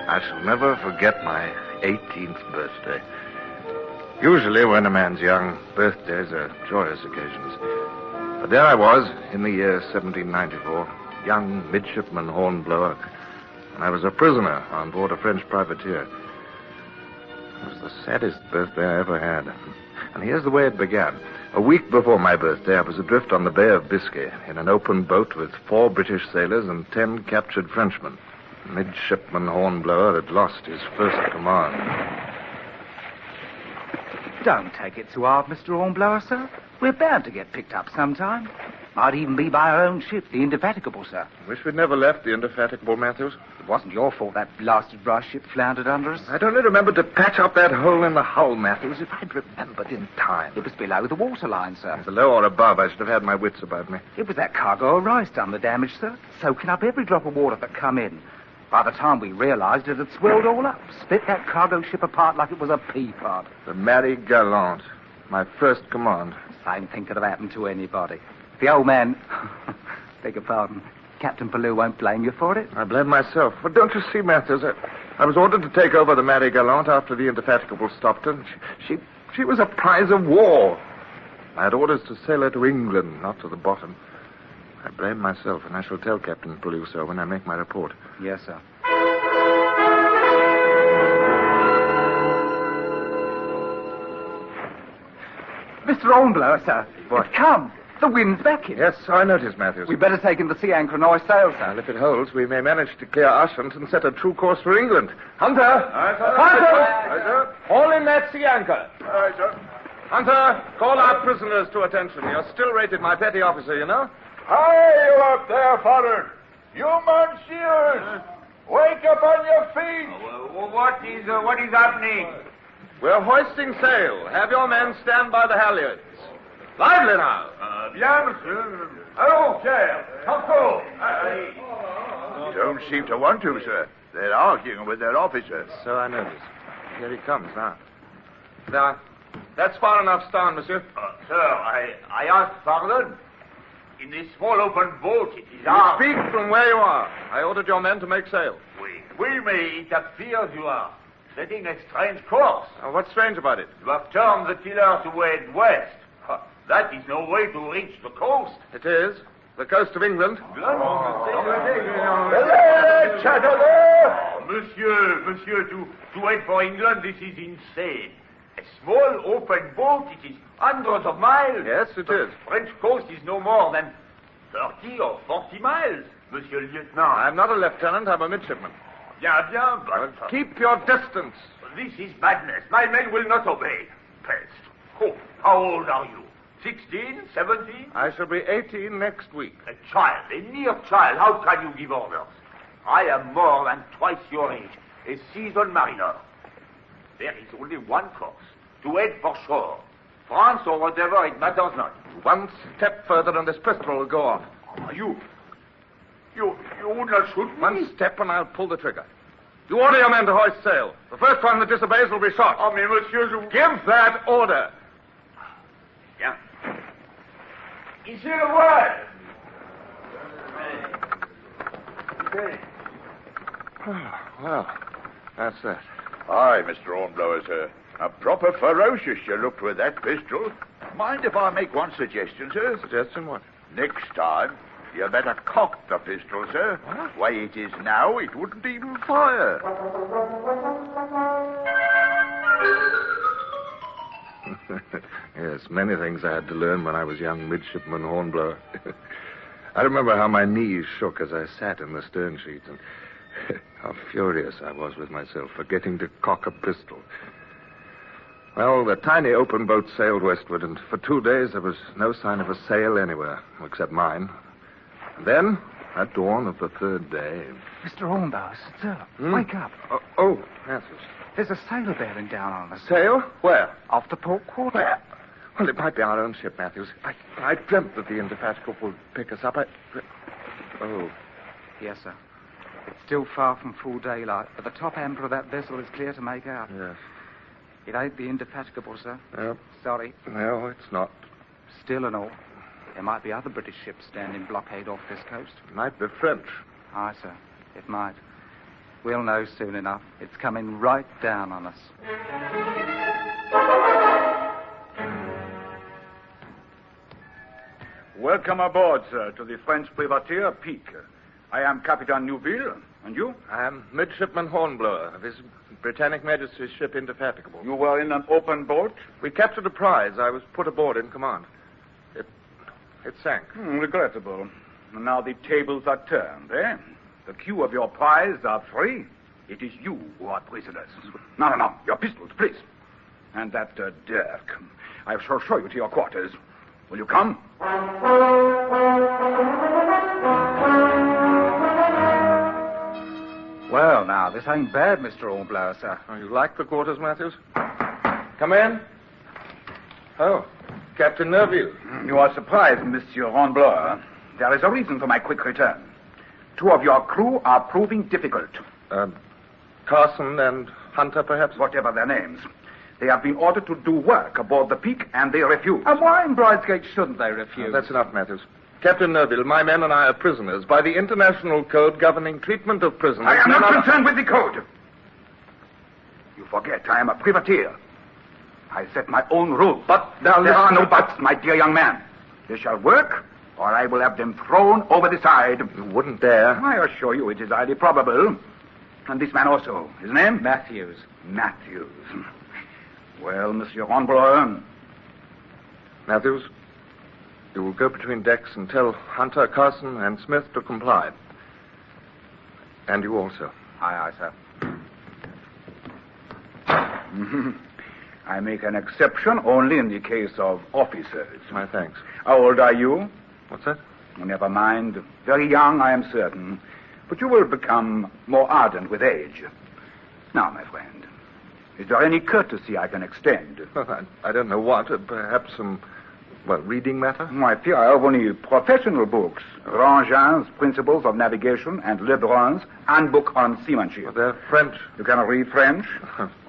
I shall never forget my 18th birthday. Usually, when a man's young, birthdays are joyous occasions. But there I was, in the year 1794, young midshipman Hornblower, and I was a prisoner on board a French privateer. It was the saddest birthday I ever had. And here's the way it began. A week before my birthday, I was adrift on the Bay of Biscay in an open boat with 4 British sailors and 10 captured Frenchmen. Midshipman Hornblower had lost his first command. Don't take it too hard, Mr. Hornblower, sir. We're bound to get picked up sometime. Might even be by our own ship, the Indefatigable, sir. Wish we'd never left the Indefatigable, Matthews. It wasn't your fault that blasted brass ship floundered under us. I'd only remembered to patch up that hole in the hull, Matthews, if I'd remembered in time. It was below the waterline, sir. Below or above, I should have had my wits about me. It was that cargo of rice done the damage, sir, soaking up every drop of water that come in. By the time we realized it had swelled all up, split that cargo ship apart like it was a pea pod. The Mary Gallant, my first command. Same thing could have happened to anybody. The old man, beg your pardon, Captain Pellew won't blame you for it. I blame myself. But don't you see, Matthews, I was ordered to take over the Mary Gallant after the Indefatigable stopped her. She was a prize of war. I had orders to sail her to England, not to the bottom. I blame myself, and I shall tell Captain Pellew so when I make my report. Yes, sir. Mr. Hornblower, sir. What? It's come. The wind's backing. Yes, I noticed, Matthews. We'd better take in the sea anchor and hoist sail, sir. Well, if it holds, we may manage to clear Ushant and set a true course for England. Hunter! Aye, sir. Hunter! Aye, sir. Haul in that sea anchor. Aye, sir. Hunter, call our prisoners to attention. You're still rated my petty officer, you know. Hi, you up there, Father. You monsieurs. Wake up on your feet. What is happening? We're hoisting sail. Have your men stand by the halyards. Lively now. Bien, monsieur. Hello, sir. Come Don't seem to want to, sir. They're arguing with their officers. So I noticed. Here he comes now. Now, that's far enough down, monsieur. Sir, I ask pardon. In this small open boat, it is You hard. speak from where you are. I ordered your men to make sail. We may, it appears you are setting a strange course. What's strange about it? You have turned the tiller to head west. That is no way to reach the coast. It is. The coast of England. Monsieur, to head for England, this is insane. A small open boat, it is hundreds of miles. Yes, it is. The French coast is no more than 30 or 40 miles, Monsieur le Lieutenant. I'm not a lieutenant, I'm a midshipman. Bien, but... Keep your distance. This is madness. My men will not obey. Pest. Oh, how old are you? 16, 17? I shall be 18 next week. A child, a mere child. How can you give orders? I am more than twice your age, a seasoned mariner. There is only one course, to head for shore. France or whatever, it matters not. One step further and this pistol will go off. You would not shoot me? One step and I'll pull the trigger. You order your men to hoist sail. The first one that disobeys will be shot. Oh, mais monsieur, Give that order. Yeah. Ici le voile. Well, that's that. Aye, Mr. Hornblower, sir. A proper ferocious you looked with that pistol. Mind if I make one suggestion, sir? Suggestion what? Next time, you better cock the pistol, sir. What? Way it is now, it wouldn't even fire. Yes, many things I had to learn when I was young midshipman Hornblower. I remember how my knees shook as I sat in the stern sheets, and how furious I was with myself for getting to cock a pistol. Well, the tiny open boat sailed westward, and for 2 days there was no sign of a sail anywhere, except mine. And then, at dawn of the third day... Mr. Hornblower, sir, wake up. Oh, Matthews. There's a sail bearing down on us. Sail? Where? Off the port quarter. Where? Well, it might be our own ship, Matthews. I dreamt that the Indefatigable would pick us up. Oh. Yes, sir. It's still far from full daylight, but the top amber of that vessel is clear to make out. Yes. It ain't the Indefatigable, sir. No. Sorry. No, it's not. Still and all, there might be other British ships standing blockade off this coast. It might be French. Aye, sir. It might. We'll know soon enough. It's coming right down on us. Welcome aboard, sir, to the French privateer Pique. I am Captain Neuville, and you? I am Midshipman Hornblower of His Britannic Majesty's ship Indefatigable. You were in an open boat? We captured a prize. I was put aboard in command. It sank. Regrettable. Now the tables are turned, eh? The crew of your prize are free. It is you who are prisoners. No. Your pistols, please. And that dirk. I shall show you to your quarters. Will you come? Well, now, this ain't bad, Mr. Hornblower, sir. Oh, you like the quarters, Matthews? Come in. Oh, Captain Neuville. You are surprised, Monsieur Hornblower. There is a reason for my quick return. 2 of your crew are proving difficult. Carson and Hunter, perhaps? Whatever their names. They have been ordered to do work aboard the Pique, and they refuse. And why in Bridesgate shouldn't they refuse? That's enough, Matthews. Captain Neuville, my men and I are prisoners by the international code governing treatment of prisoners. I am not concerned with the code. You forget I am a privateer. I set my own rules. But there are no buts, my dear young man. They shall work, or I will have them thrown over the side. You wouldn't dare. I assure you it is highly probable. And this man also. His name? Matthews. Matthews. Well, Monsieur Hornblower. Matthews, you will go between decks and tell Hunter, Carson, and Smith to comply. And you also. Aye, sir. I make an exception only in the case of officers. My thanks. How old are you? What's that? Never mind. Very young, I am certain. But you will become more ardent with age. Now, my friend, is there any courtesy I can extend? Well, I don't know what. Perhaps some, reading matter? My dear, I have only professional books. Rangin's Principles of Navigation and Lebrun's Handbook on Seamanship. Well, they're French. You cannot read French?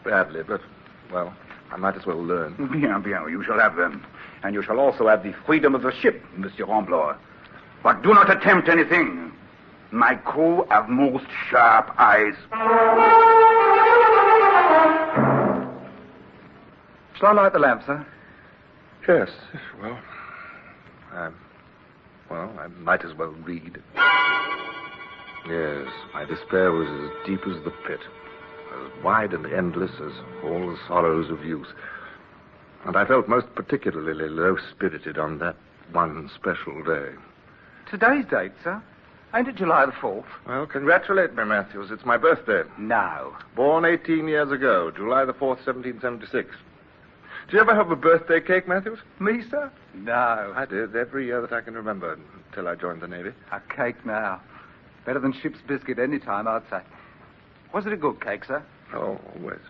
Badly, but, I might as well learn. Bien, you shall have them. And you shall also have the freedom of the ship, Monsieur Hornblower. But do not attempt anything. My crew have most sharp eyes. Shall I light the lamp, sir? Yes, I might as well read. Yes, my despair was as deep as the pit, as wide and endless as all the sorrows of youth. And I felt most particularly low-spirited on that one special day. Today's date, sir? Ain't it July the 4th? Well, congratulate me, Matthews. It's my birthday. No. Born 18 years ago, July the 4th, 1776. Did you ever have a birthday cake, Matthews? Me, sir? No. I did, every year that I can remember, until I joined the Navy. A cake now. Better than ship's biscuit any time, I'd say. Was it a good cake, sir? Oh, always.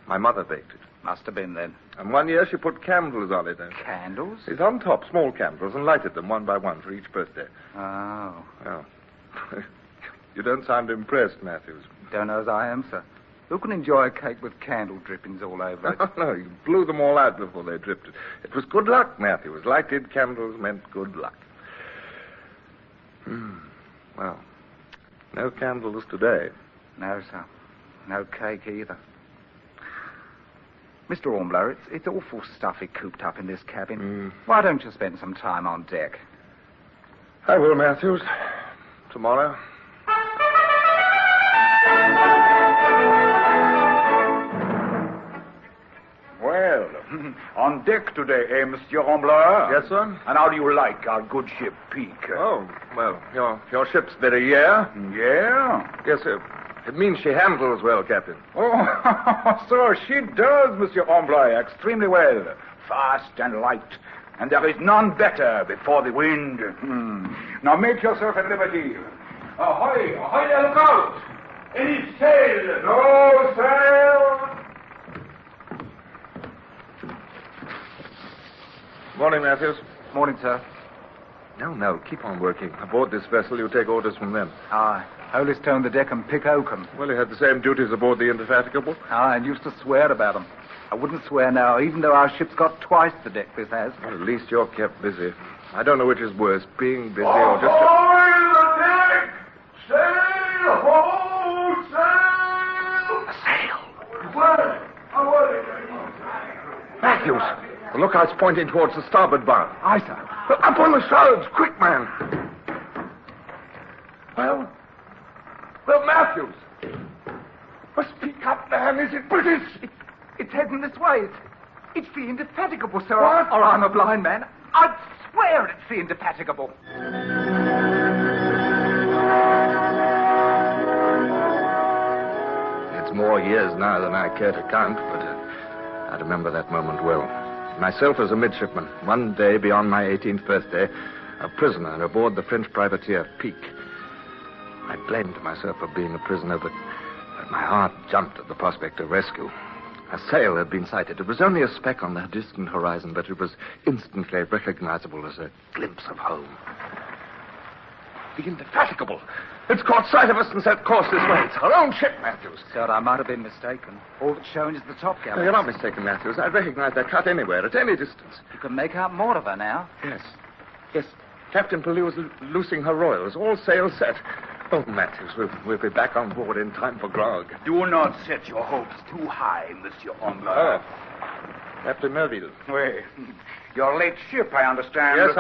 My mother baked it. Must have been then. And one year she put candles on it. Candles? It's on top, small candles, and lighted them one by one for each birthday. Oh. Oh. You don't sound impressed, Matthews. Don't know as I am, sir. Who can enjoy a cake with candle drippings all over it? No, you blew them all out before they dripped it. It was good luck, Matthews. Lighted candles meant good luck. Well, no candles today. No, sir. No cake either. Mr. Hornblower, it's awful stuffy cooped up in this cabin. Why don't you spend some time on deck? I will, Matthews. Tomorrow. Well, on deck today, Monsieur Hornblower? Yes, sir? And how do you like our good ship, Peak? Oh, well, your ship's very yeah? Yeah? Yes, sir. It means she handles well, Captain. Oh, so she does, Monsieur Hornblower, extremely well. Fast and light. And there is none better before the wind. Now make yourself at liberty. Ahoy! Ahoy there, look out! Any sail? No sail! Morning, Matthews. Morning, sir. No, keep on working. Aboard this vessel, you take orders from them. Aye. Holystone the deck and pick oakum. Well, you had the same duties aboard the Indefatigable. Aye, and used to swear about them. I wouldn't swear now, even though our ship's got twice the deck this has. Well, at least you're kept busy. I don't know which is worse, being busy or just... Ahoy the deck! Sail! Ho! Sail! A sail! Where? Matthews! The lookout's pointing towards the starboard bow. Aye, sir. Well, up on the shrouds! Quick, man! Well, Matthews! Well, speak up, man. Is it British? It's heading this way. It's the Indefatigable, sir. What? Or I'm a blind man. I'd swear it's the Indefatigable. It's more years now than I care to count, but I remember that moment well. Myself as a midshipman, one day beyond my 18th birthday, a prisoner aboard the French privateer Pique. I blamed myself for being a prisoner, but my heart jumped at the prospect of rescue. A sail had been sighted. It was only a speck on the distant horizon, but it was instantly recognizable as a glimpse of home. The Indefatigable! It's caught sight of us and set course this way. It's our own ship, Matthews. Sir, I might have been mistaken. All that's shown is the top gallery. No, you're not mistaken, Matthews. I'd recognize that cut anywhere, at any distance. You can make out more of her now. Yes. Captain Pellew is loosing her royals, all sails set. Oh, Matthews, we'll be back on board in time for grog. Do not set your hopes too high, Monsieur Hornblower. Captain Melville. Wait. Your late ship, I understand. Yes,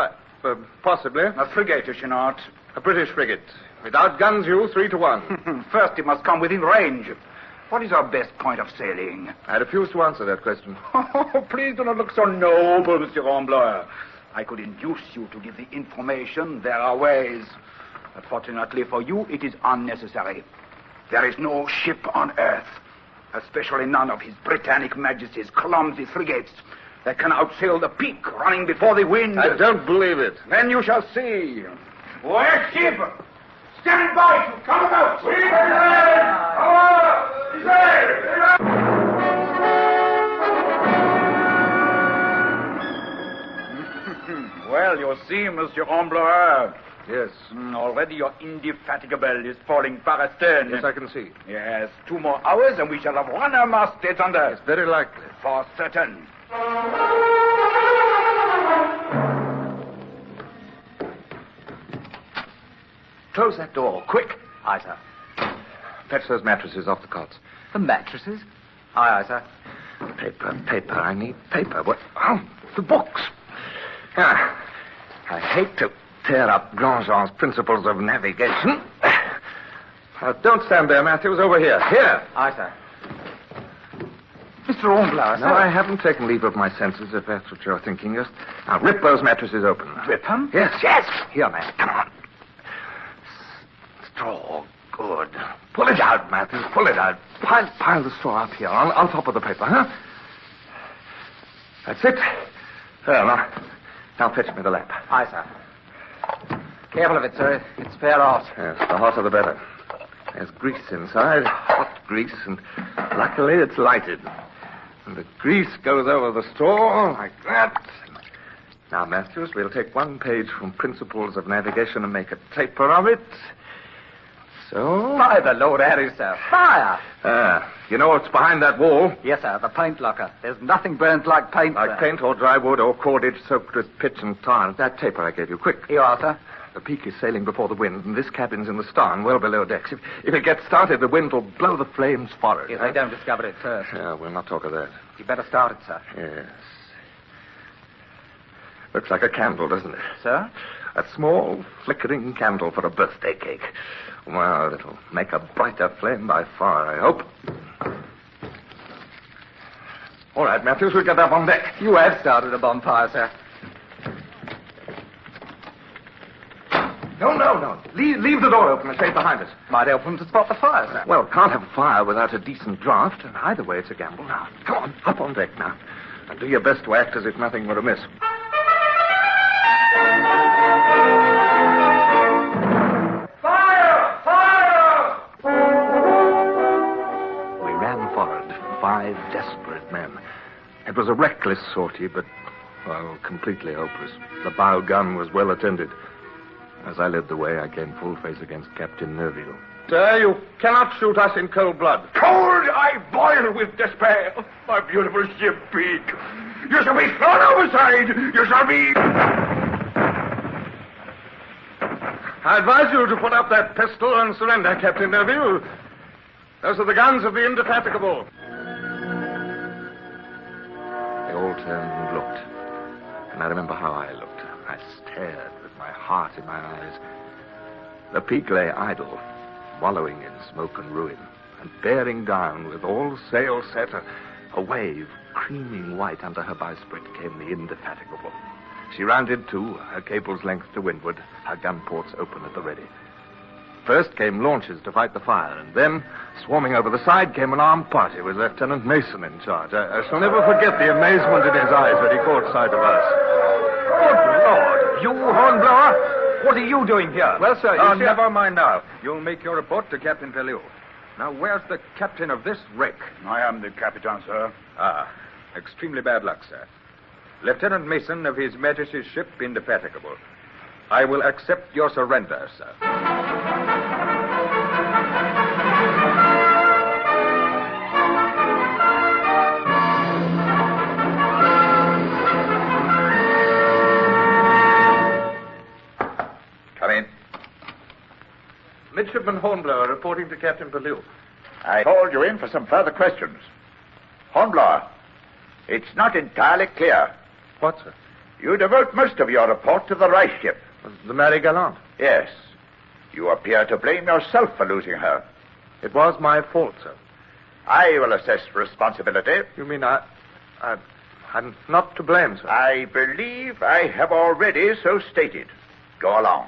possibly. A frigate, is she not? A British frigate. Without guns, you 3-1. First, it must come within range. What is our best point of sailing? I refuse to answer that question. Oh, please do not look so noble, Monsieur Hornblower. I could induce you to give the information. There are ways. But fortunately for you, it is unnecessary. There is no ship on Earth, especially none of His Britannic Majesty's clumsy frigates, that can outsail the Peak running before the wind. I don't believe it. Then you shall see. Where ship? Stand by to come about. Well, you see, Monsieur Hornblower. Yes. Already your Indefatigable is falling far astern. Yes, I can see. Yes, 2 more hours and we shall have run our mastheads under. It's very likely. For certain. Close that door, quick. Aye, sir. Fetch those mattresses off the cots. The mattresses? Aye, sir. Paper. I need paper. What? Oh, the books. I hate to tear up Grandjean's principles of navigation. Don't stand there, Matthews. Over here. Here. Aye, sir. Mr. Hornblower, No, I haven't taken leave of my senses, if that's what you're thinking. Just now, rip those mattresses open. Rip them? Yes. Here, man. Come on. Straw. Good. Pull it out, Matthews. Pull it out. Pile the straw up here, on top of the paper, huh? That's it. There, now fetch me the lamp. Aye, sir. Careful of it, sir. It's fair hot. Yes, the hotter the better. There's grease inside, hot grease, and luckily it's lighted. And the grease goes over the straw like that. Now, Matthews, we'll take one page from Principles of Navigation and make a taper of it. So... By the Lord Harry, sir. Fire! You know what's behind that wall? Yes, sir, the paint locker. There's nothing burns like paint, Like sir. paint or dry wood or cordage soaked with pitch and tar. That taper I gave you. Quick. Here you are, sir. The peak is sailing before the wind, and this cabin's in the starn, well below decks. If it gets started, the wind will blow the flames forward. If they don't discover it first. Yeah, we'll not talk of that. You better start it, sir. Yes. Looks like a candle, doesn't it? Sir? A small, flickering candle for a birthday cake. Well, it'll make a brighter flame by far, I hope. All right, Matthews, we'll get up on deck. You have started a bonfire, sir. No. Leave the door open and stay behind us. Might help them to spot the fire, sir. Well, can't have a fire without a decent draft, and either way it's a gamble. Now, come on, up on deck now. And do your best to act as if nothing were amiss. Fire! We ran forward, 5 desperate men. It was a reckless sortie, but, well, completely hopeless. The bow gun was well attended. As I led the way, I came full face against Captain Nerville. Sir, you cannot shoot us in cold blood. Cold, I boil with despair. My beautiful ship beak. You shall be thrown overside. You shall be... I advise you to put up that pistol and surrender, Captain Nerville. Those are the guns of the Indefatigable. They all turned and looked. And I remember how I looked. I stared with my heart in my eyes. The peak lay idle, wallowing in smoke and ruin, and bearing down with all sail set, a wave, creaming white under her bowsprit, came the Indefatigable. She rounded to, her cable's length to windward, her gun ports open at the ready. First came launches to fight the fire, and then, swarming over the side, came an armed party with Lieutenant Mason in charge. I shall never forget the amazement in his eyes when he caught sight of us. Good Lord! You, Hornblower? What are you doing here? Well, sir, Oh, you see... never mind now. You'll make your report to Captain Pellew. Now, where's the captain of this wreck? I am the captain, sir. Ah, extremely bad luck, sir. Lieutenant Mason of His Majesty's ship Indefatigable. I will accept your surrender, sir. Come in. Midshipman Hornblower reporting to Captain Pellew. I called you in for some further questions. Hornblower, it's not entirely clear. What, sir? You devote most of your report to the Reich ship. The Mary Gallant. Yes. You appear to blame yourself for losing her. It was my fault, sir. I will assess responsibility. You mean I'm not to blame, sir? I believe I have already so stated. Go along.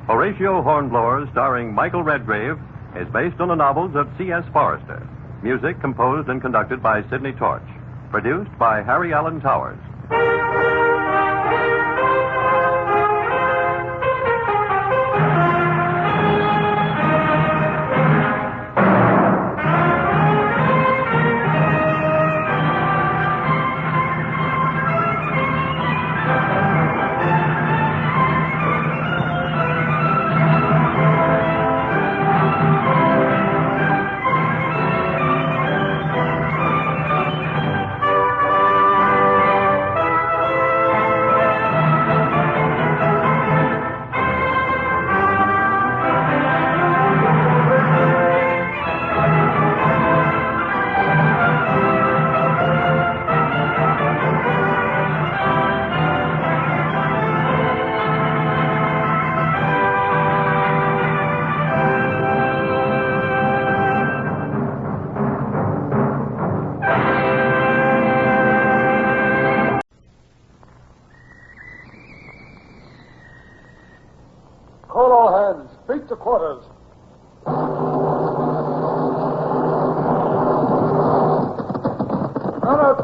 Horatio Hornblower, starring Michael Redgrave, is based on the novels of C.S. Forrester. Music composed and conducted by Sidney Torch. Produced by Harry Allen Towers.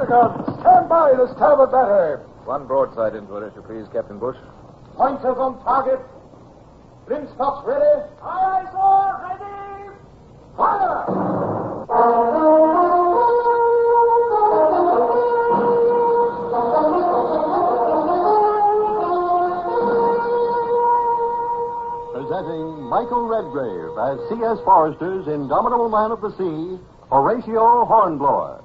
guns. Stand by the starboard battery. One broadside into it, if you please, Captain Bush. Pointers on target. Linstocks ready. Aye, aye, sir. Ready. Fire! Presenting Michael Redgrave as C.S. Forrester's indomitable man of the sea, Horatio Hornblower.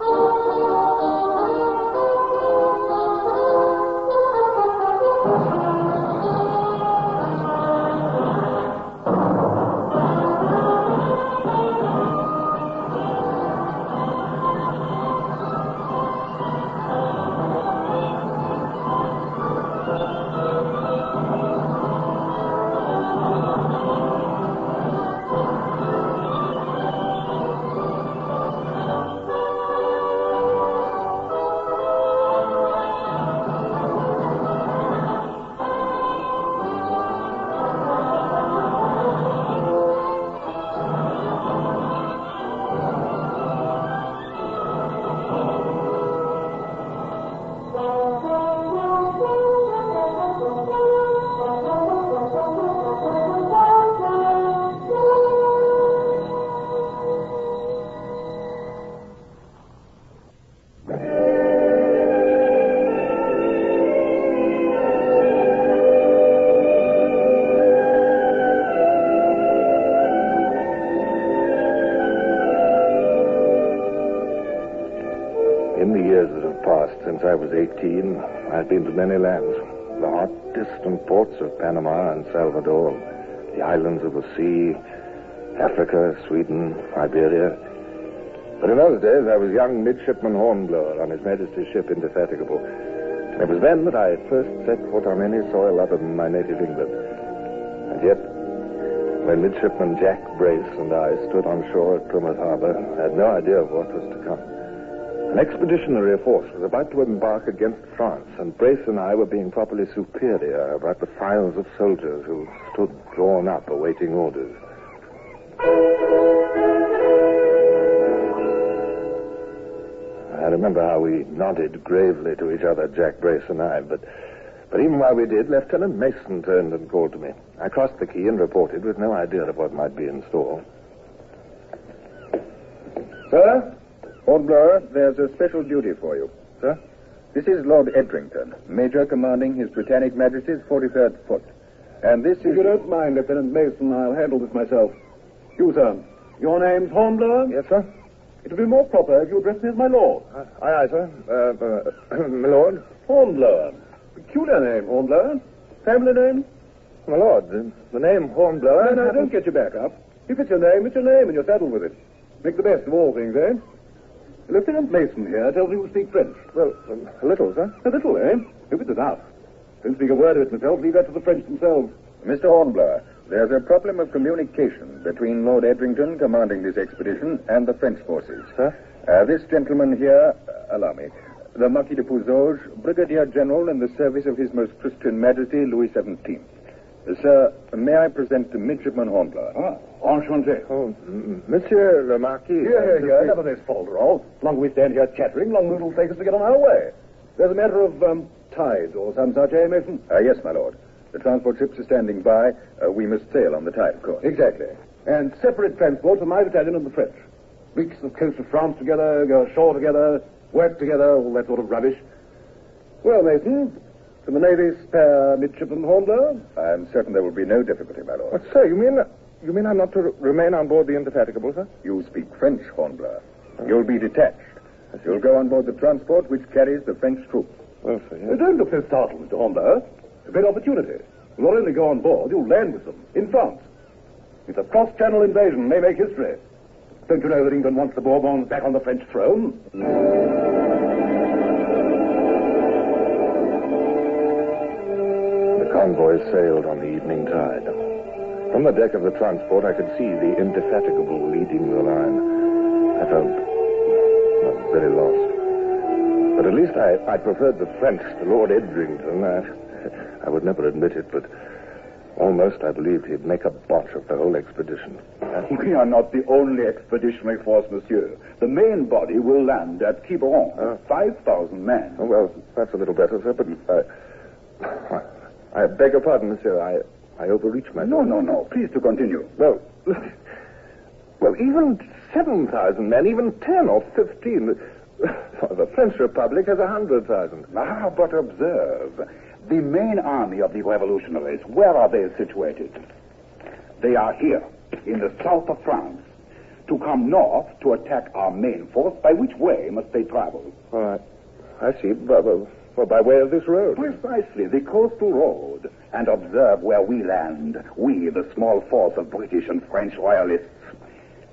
In the years that have passed since I was 18, I've been to many lands. The hot, distant ports of Panama and Salvador, the islands of the sea, Africa, Sweden, Iberia. But in those days, I was young Midshipman Hornblower on His Majesty's ship Indefatigable. It was then that I first set foot on any soil other than my native England. And yet, when Midshipman Jack Brace and I stood on shore at Plymouth Harbor, I had no idea of what was to come. An expeditionary force was about to embark against France, and Brace and I were being properly superior about the files of soldiers who stood drawn up awaiting orders. I remember how we nodded gravely to each other, Jack Brace and I, but even while we did, Lieutenant Mason turned and called to me. I crossed the quay and reported with no idea of what might be in store. Sir? Hornblower, there's a special duty for you. Sir? This is Lord Edrington, Major commanding His Britannic Majesty's 43rd Foot. And this is... If you don't mind, Lieutenant Mason, I'll handle this myself. You, sir. Your name's Hornblower? Yes, sir. It would be more proper if you addressed me as my lord. Aye, sir. My lord? Hornblower. Peculiar name, Hornblower. Family name? My lord, the name Hornblower... No, don't get your back up. If it's your name, and you're saddled with it. Make the best of all things, eh? Lieutenant Mason here tells me you speak French. Well, a little, sir. A little, eh? If it's enough. Don't speak a word of it myself. Leave that to the French themselves. Mr. Hornblower, there's a problem of communication between Lord Edrington, commanding this expedition, and the French forces. Sir? This gentleman here, allow me, the Marquis de Pouzoge, Brigadier General in the service of His Most Christian Majesty, Louis XVII. Sir, may I present to Midshipman Hornblower? Enchanté. Oh, Monsieur le Marquis. Here. Never this falderall. As long as we stand here chattering, long as it'll take us to get on our way. There's a matter of tide or some such, eh, Mason? Yes, my lord. The transport ships are standing by. We must sail on the tide, of course. Exactly. And separate transport for my battalion and the French. Reach the coast of France together, go ashore together, work together, all that sort of rubbish. Well, Mason, to the Navy's spare Midshipman Hornblower? I'm certain there will be no difficulty, my lord. Sir, you mean I'm not to remain on board the Indefatigable, sir? You speak French, Hornblower. You'll be detached. You'll go on board the transport which carries the French troops. Well, sir, yes. Don't look so startled, Mr. Hornblower. It's a great opportunity. You'll not only go on board, you'll land with them, in France. It's a cross-channel invasion, may make history. Don't you know that England wants the Bourbons back on the French throne? The convoy sailed on the evening tide. From the deck of the transport, I could see the Indefatigable leading the line. I felt very lost. But at least I preferred the French to Lord Edrington. I would never admit it, but Almost, I believed he'd make a botch of the whole expedition. We are not the only expeditionary force, monsieur. The main body will land at Quiberon. 5,000 men. Oh, well, that's a little better, sir, but I beg your pardon, monsieur. I overreached myself. No. Please to continue. Well, even 7,000 men, even 10 or 15. The French Republic has 100,000. But observe. The main army of the revolutionaries, where are they situated? They are here, in the south of France. To come north to attack our main force, by which way must they travel? All right. I see. Well, by way of this road. Precisely, the coastal road. And observe where we land, we, the small force of British and French royalists.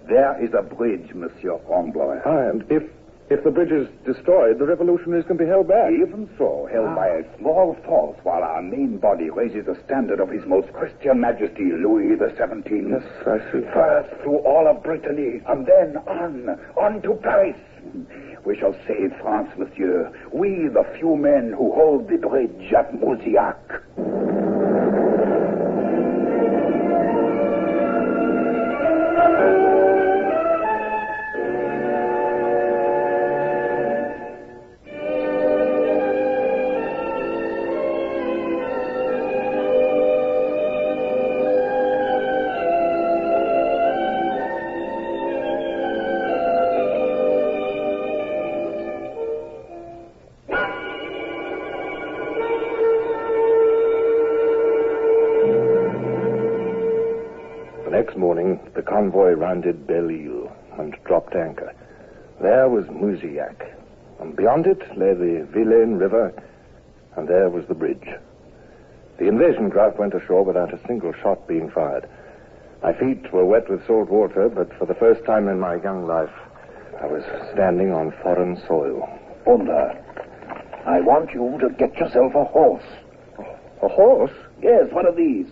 There is a bridge, Monsieur Hornblower. And if the bridge is destroyed, the revolutionaries can be held back. Even so, held by a small force, while our main body raises the standard of His Most Christian Majesty, Louis XVII. Yes, I see. First through all of Brittany, and then on to Paris. We shall save France, monsieur. We, the few men who hold the bridge at Mouzillac. Next morning, the convoy rounded Belle-Île and dropped anchor. There was Mouzillac, and beyond it lay the Vilaine River, and there was the bridge. The invasion craft went ashore without a single shot being fired. My feet were wet with salt water, but for the first time in my young life, I was standing on foreign soil. Hornblower, I want you to get yourself a horse. A horse? Yes, one of these.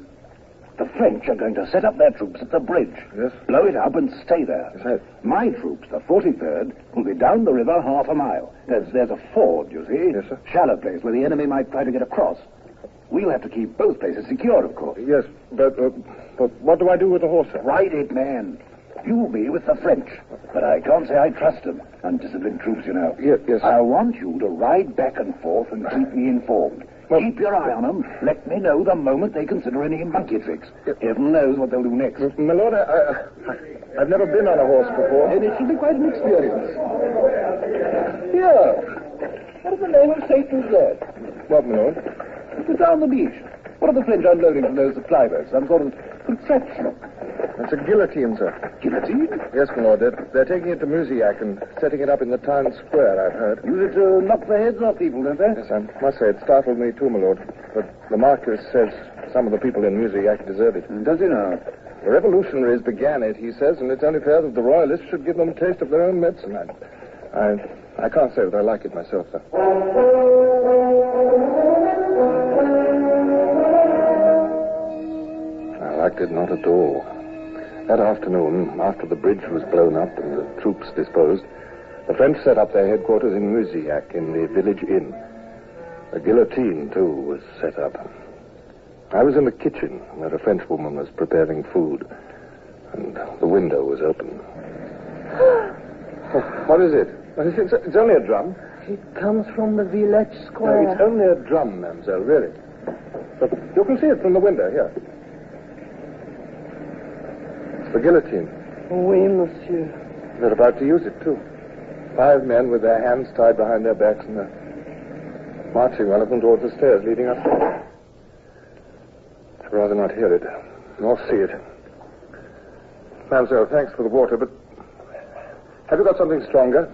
The French are going to set up their troops at the bridge. Yes. Blow it up and stay there. Yes. My troops, the 43rd, will be down the river half a mile. There's a ford, you see. Yes, sir. Shallow place where the enemy might try to get across. We'll have to keep both places secure, of course. Yes, but what do I do with the horse, sir? Ride it, man. You'll be with the French. But I can't say I trust them. Undisciplined troops, you know. Yes. I want you to ride back and forth and keep me informed. Well, keep your eye on them. Let me know the moment they consider any monkey tricks. Heaven knows what they'll do next. My lord, I've never been on a horse before. And it should be quite an experience. Here. What in the name of Satan is that? What, my lord? It's down the beach. What are the French unloading from those supply boats? Some sort of contraption. It's a guillotine, sir. Guillotine? Yes, my lord. They're taking it to Mouzillac and setting it up in the town square, I've heard. Use it to knock the heads off people, don't they? Yes, I must say it startled me too, my lord. But the Marquis says some of the people in Mouzillac deserve it. Does he now? The revolutionaries began it, he says, and it's only fair that the royalists should give them a taste of their own medicine. I can't say that I like it myself, sir. I liked it not at all. That afternoon, after the bridge was blown up and the troops disposed, the French set up their headquarters in Mouzillac, in the village inn. A guillotine, too, was set up. I was in the kitchen where a Frenchwoman was preparing food, and the window was open. What is it? It's only a drum. It comes from the village square. No, it's only a drum, mademoiselle, really. But you can see it from the window, here. It's the guillotine. Oui, monsieur. They're about to use it, too. 5 men with their hands tied behind their backs, and they're marching one of them towards the stairs leading up. I'd rather not hear it, nor see it. Mademoiselle, thanks for the water, but have you got something stronger?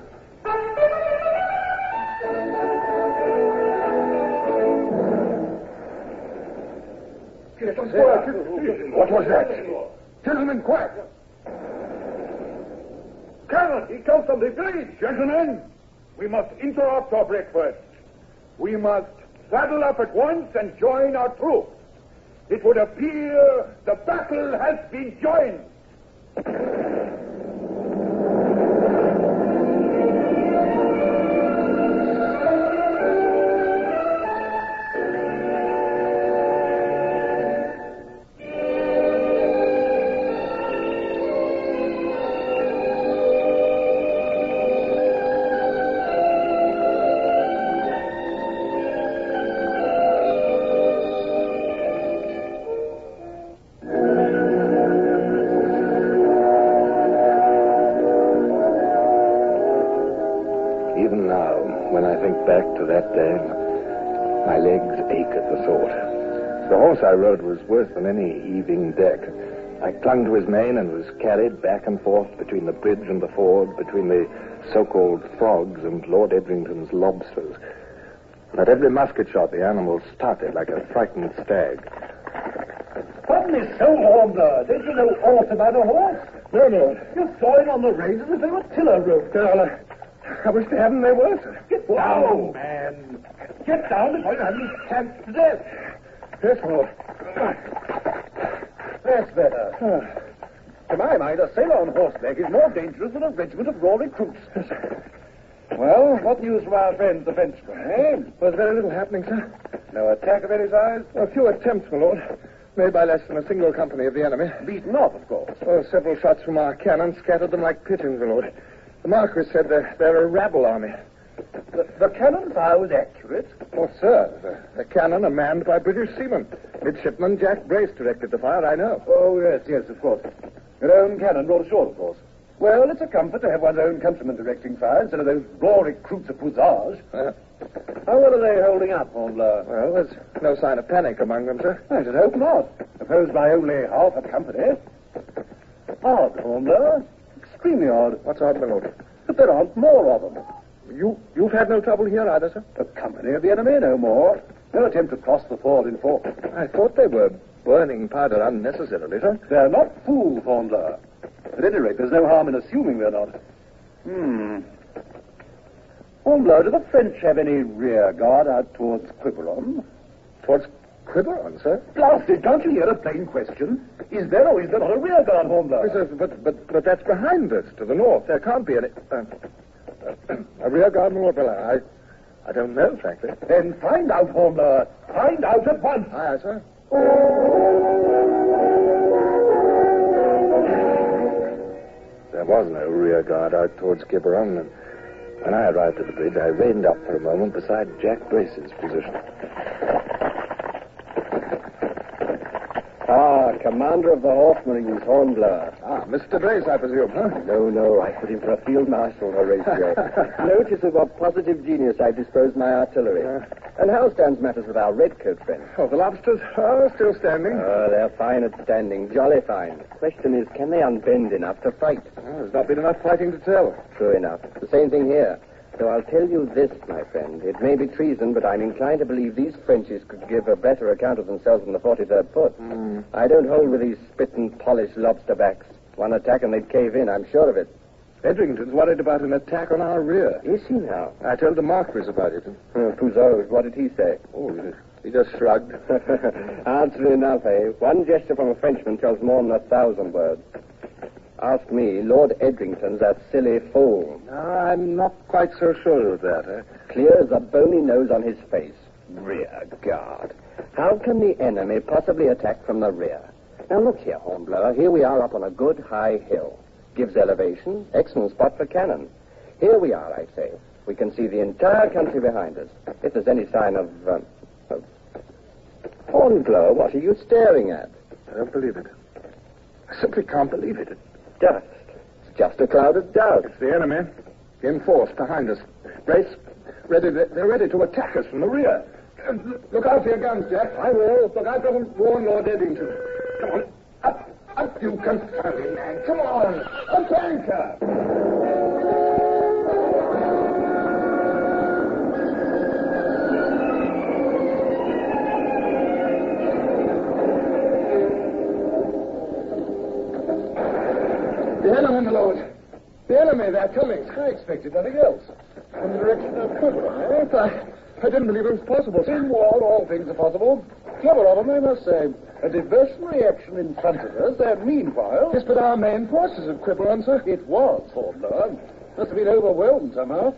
What was that? Gentlemen, quiet! Colonel, he comes from the village. Gentlemen, we must interrupt our breakfast. We must saddle up at once and join our troops. It would appear the battle has been joined. Even now, when I think back to that day, my legs ache at the thought. The horse I rode was worse than any heaving deck. I clung to his mane and was carried back and forth between the bridge and the ford, between the so-called frogs and Lord Edrington's lobsters. At every musket shot, the animal started like a frightened stag. Suddenly so, Hornblower. Did you know aught about a horse? No, no. You saw him on the reins as if they were tiller ropes. I wish to heaven they were, sir. Get down, man. Get down before you have me chanced to death. Yes, Lord. That's better. To my mind, a sailor on horseback is more dangerous than a regiment of raw recruits. Well, what news from our friends, the Frenchmen, eh? There's very little happening, sir. No attack of any size? A few attempts, my lord. Made by less than a single company of the enemy. Beaten off, of course. Oh, several shots from our cannon scattered them like pigeons, my lord. The Marquis said they're a rabble army. The cannon fire was accurate? Oh, sir. The cannon are manned by British seamen. Midshipman Jack Brace directed the fire, I know. Oh, yes, of course. Your own cannon brought ashore, of course. Well, it's a comfort to have one's own countrymen directing fire instead of those raw recruits of Pouzage. How well are they holding up, Hornblower? Well, there's no sign of panic among them, sir. I should hope not. Opposed by only half a company. Odd, Hornblower. Extremely odd. What's odd, my lord? But there aren't more of them. You've had no trouble here either, sir? The company of the enemy, no more. No attempt to cross the ford in force. I thought they were burning powder unnecessarily, sir. They're not fools, Hornblower. At any rate, there's no harm in assuming they're not. Hornblower, do the French have any rear guard out towards Quiberon? Towards Quiberon, sir? Blasted, can't you hear a plain question? Is there or is there not a rear guard, Hornblower? Yes, but that's behind us, to the north. There can't be any... a rear guard, my lord? Well, I don't know, frankly. Then find out, Hornblower. Find out at once. Aye, sir. There was no rear guard out towards Quiberon, and when I arrived at the bridge, I reined up for a moment beside Jack Brace's position. Commander of the Horse Marines, Hornblower. Mr. Brace, I presume, huh? No, I put him for a field marshal, Horatio. Notice of what positive genius I've disposed my artillery. And how stands matters with our redcoat friends? Oh, the lobsters are still standing. They're fine at standing, jolly fine. Question is, can they unbend enough to fight? There's not been enough fighting to tell. True enough. The same thing here. So I'll tell you this, my friend. It may be treason, but I'm inclined to believe these Frenchies could give a better account of themselves than the 43rd Foot. I don't hold with these spit and polished lobsterbacks. One attack and they'd cave in, I'm sure of it. Edrington's worried about an attack on our rear. Is he now? I told the Marquis about it. Pouzage, what did he say? Oh, he just shrugged. Answer enough, eh? One gesture from a Frenchman tells more than 1,000 words. Ask me, Lord Edrington's that silly fool. No, I'm not quite so sure of that, eh? Clear as a bony nose on his face. Rear guard. How can the enemy possibly attack from the rear? Now look here, Hornblower. Here we are up on a good high hill. Gives elevation. Excellent spot for cannon. Here we are, I say. We can see the entire country behind us. If there's any sign of Hornblower, what are you staring at? I don't believe it. I simply can't believe it. Dust. It's just a cloud of dust. It's the enemy. In force behind us. Brace, they're ready to attack us from the rear. Look out for your guns, Jack. I will. Look, I've got to warn Lord Edrington. Come on. Up, you confounded man. Come on. Up anchor. The enemy, my lord. The enemy, they're coming. I expected nothing else. From the direction of Quiberon, I didn't believe it was possible. In war, all things are possible. Clever of them, I must say. A diversionary action in front of us, and meanwhile... Yes, but our main forces of Quiberon, sir. It was, Hornblower. Must have been overwhelmed somehow.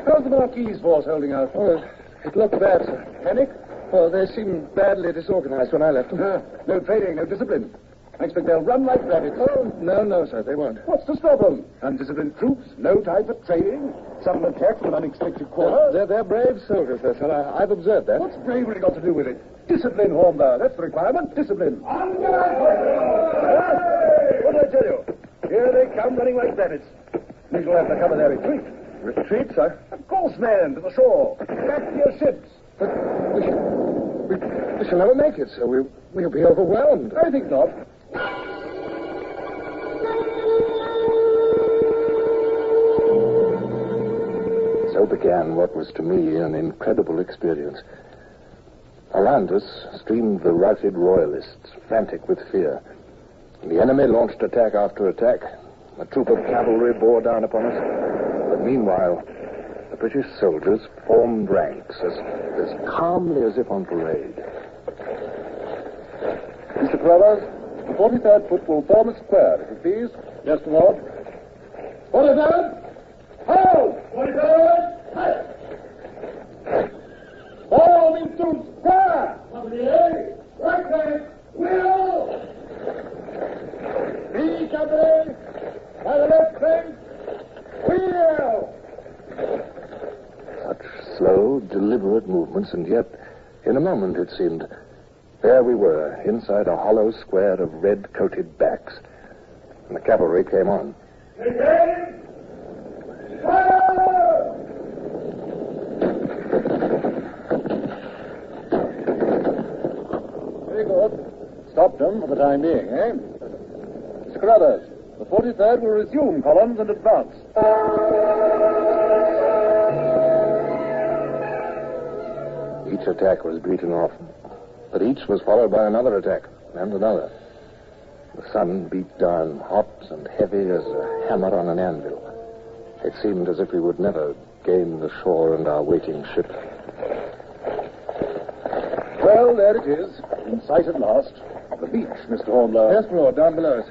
How's the Marquis' force holding out? Oh, it looked bad, sir. Panic? Oh, they seemed badly disorganized when I left them. No training, no discipline. I expect they'll run like rabbits. Oh, no, sir, they won't. What's to stop them? Undisciplined troops, no time for training, sudden attack from an unexpected quarter. They're brave soldiers, sir. I've observed that. What's bravery got to do with it? Discipline, Hornblower. That's the requirement. Discipline. What did I tell you? Here they come, running like rabbits. We shall have to cover their retreat. Retreat, sir? Of course, men, to the shore. Back to your ships. But we shall never make it, sir. We'll be overwhelmed. I think not. So began what was to me an incredible experience. Around us streamed the routed royalists, frantic with fear. The enemy launched attack after attack. A troop of cavalry bore down upon us. But meanwhile, the British soldiers formed ranks as calmly as if on parade. Mr. Carruthers, the 43rd Foot will form a square, if you please. Yes, my lord. 43rd! Hold! 43rd! Form into square! Right leg! Wheel! B company! By the left flank! Wheel! Such slow, deliberate movements, and yet, in a moment, it seemed, there we were, inside a hollow square of red-coated backs. And the cavalry came on. Again! Fire! Very good. Stopped them for the time being, eh? Mr. Carruthers, the 43rd will resume columns and advance. Each attack was beaten off, but each was followed by another attack, and another. The sun beat down, hot and heavy as a hammer on an anvil. It seemed as if we would never gain the shore and our waiting ship. Well, there it is, in sight at last. The beach, Mr. Hornblower. Yes, my lord, down below us.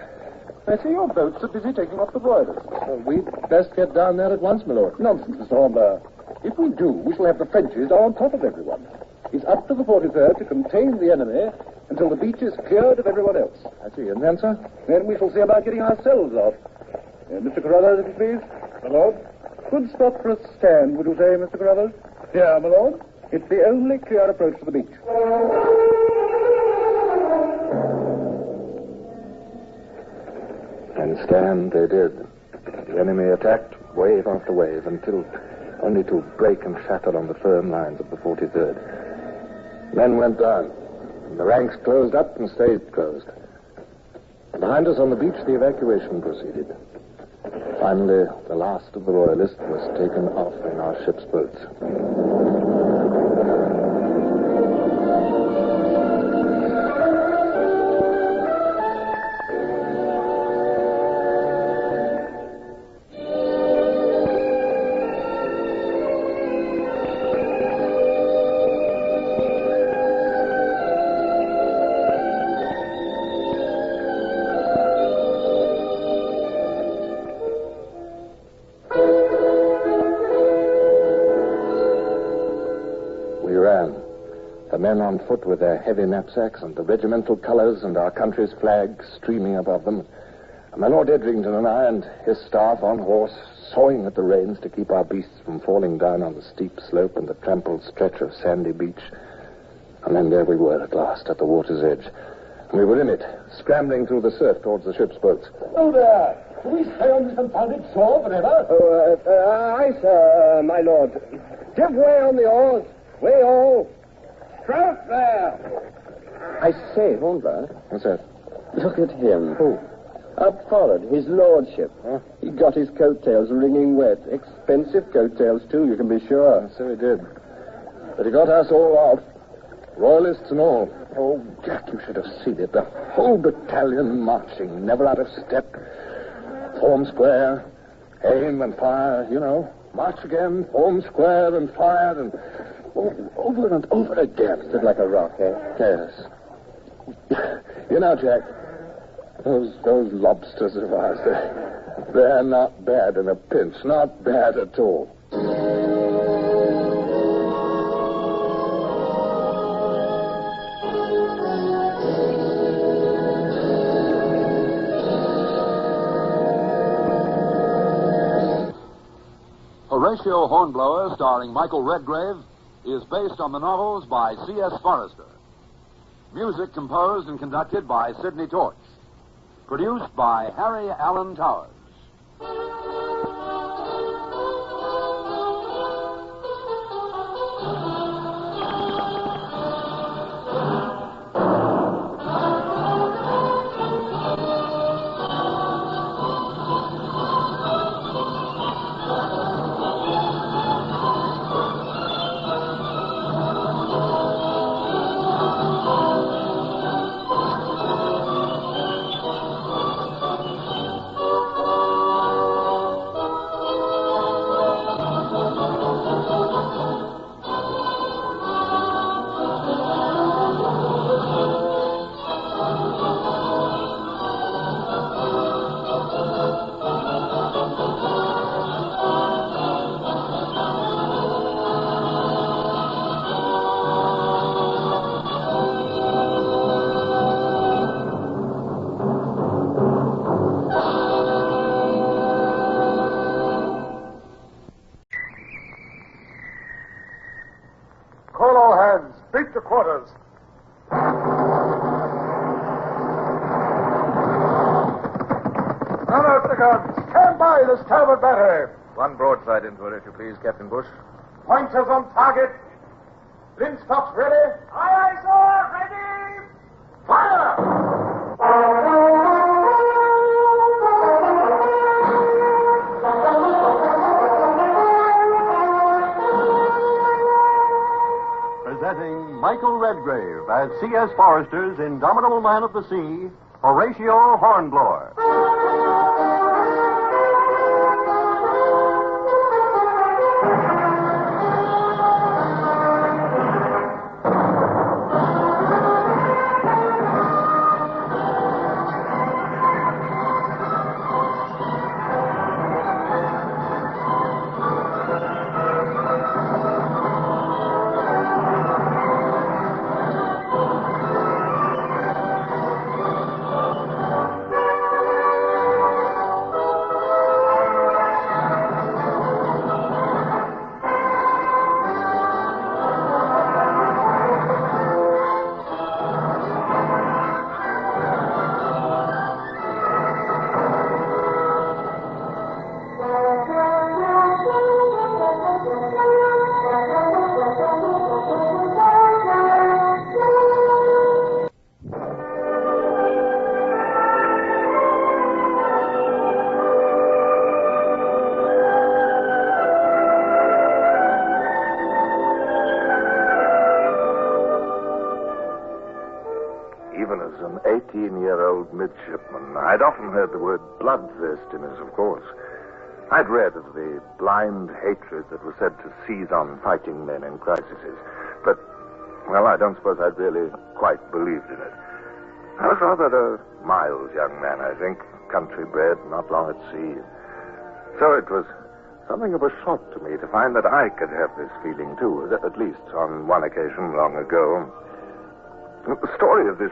I see your boats are busy taking off the royalists. We'd best get down there at once, my lord. Nonsense, Mr. Hornblower. If we do, we shall have the Frenchies down on top of everyone. It's up to the 43rd to contain the enemy until the beach is cleared of everyone else. I see. And then, sir? Then we shall see about getting ourselves off. Mr. Carruthers, if you please. My lord. Good spot for a stand, would you say, Mr. Carruthers? Yeah, my lord. It's the only clear approach to the beach. And stand they did. The enemy attacked wave after wave until only to break and shatter on the firm lines of the 43rd. Men went down. The ranks closed up and stayed closed. Behind us on the beach, the evacuation proceeded. Finally, the last of the royalists was taken off in our ship's boats. Men on foot with their heavy knapsacks and the regimental colors and our country's flag streaming above them. And my Lord Edrington and I and his staff on horse, sawing at the reins to keep our beasts from falling down on the steep slope and the trampled stretch of sandy beach. And then there we were at last at the water's edge. And we were in it, scrambling through the surf towards the ship's boats. Oh, there! Do we stay on this confounded shore forever? Aye, sir, my lord. Give way on the oars. Way all. Stroke there! I say, Hornblower. What's that? Look at him. Who? Up forward, his lordship. Huh? He got his coattails wringing wet. Expensive coattails, too, you can be sure. So he did. But he got us all off. Royalists and all. Oh, Jack, you should have seen it. The whole battalion marching, never out of step. Form square, aim and fire, you know. March again, form square and fire, and over and over again. Stood like a rock, eh? Yes. You know, Jack, those lobsters of ours, they're not bad in a pinch. Not bad at all. Horatio Hornblower, starring Michael Redgrave, is based on the novels by C.S. Forrester. Music composed and conducted by Sidney Torch. Produced by Harry Allen Towers. Beat to quarters. Unload the guns. Stand by the starboard battery. One broadside into her, if you please, Captain Bush. Pointers on target. Linstops ready. Aye, aye, sir. Ready. Fire! Presenting Michael Redgrave as C.S. Forrester's indomitable man of the sea, Horatio Hornblower. Even as an 18-year-old midshipman, I'd often heard the word bloodthirstiness, of course. I'd read of the blind hatred that was said to seize on fighting men in crises. But, well, I don't suppose I'd really quite believed in it. I was rather a mild young man, I think, country-bred, not long at sea. So it was something of a shock to me to find that I could have this feeling, too, at least on one occasion long ago. The story of this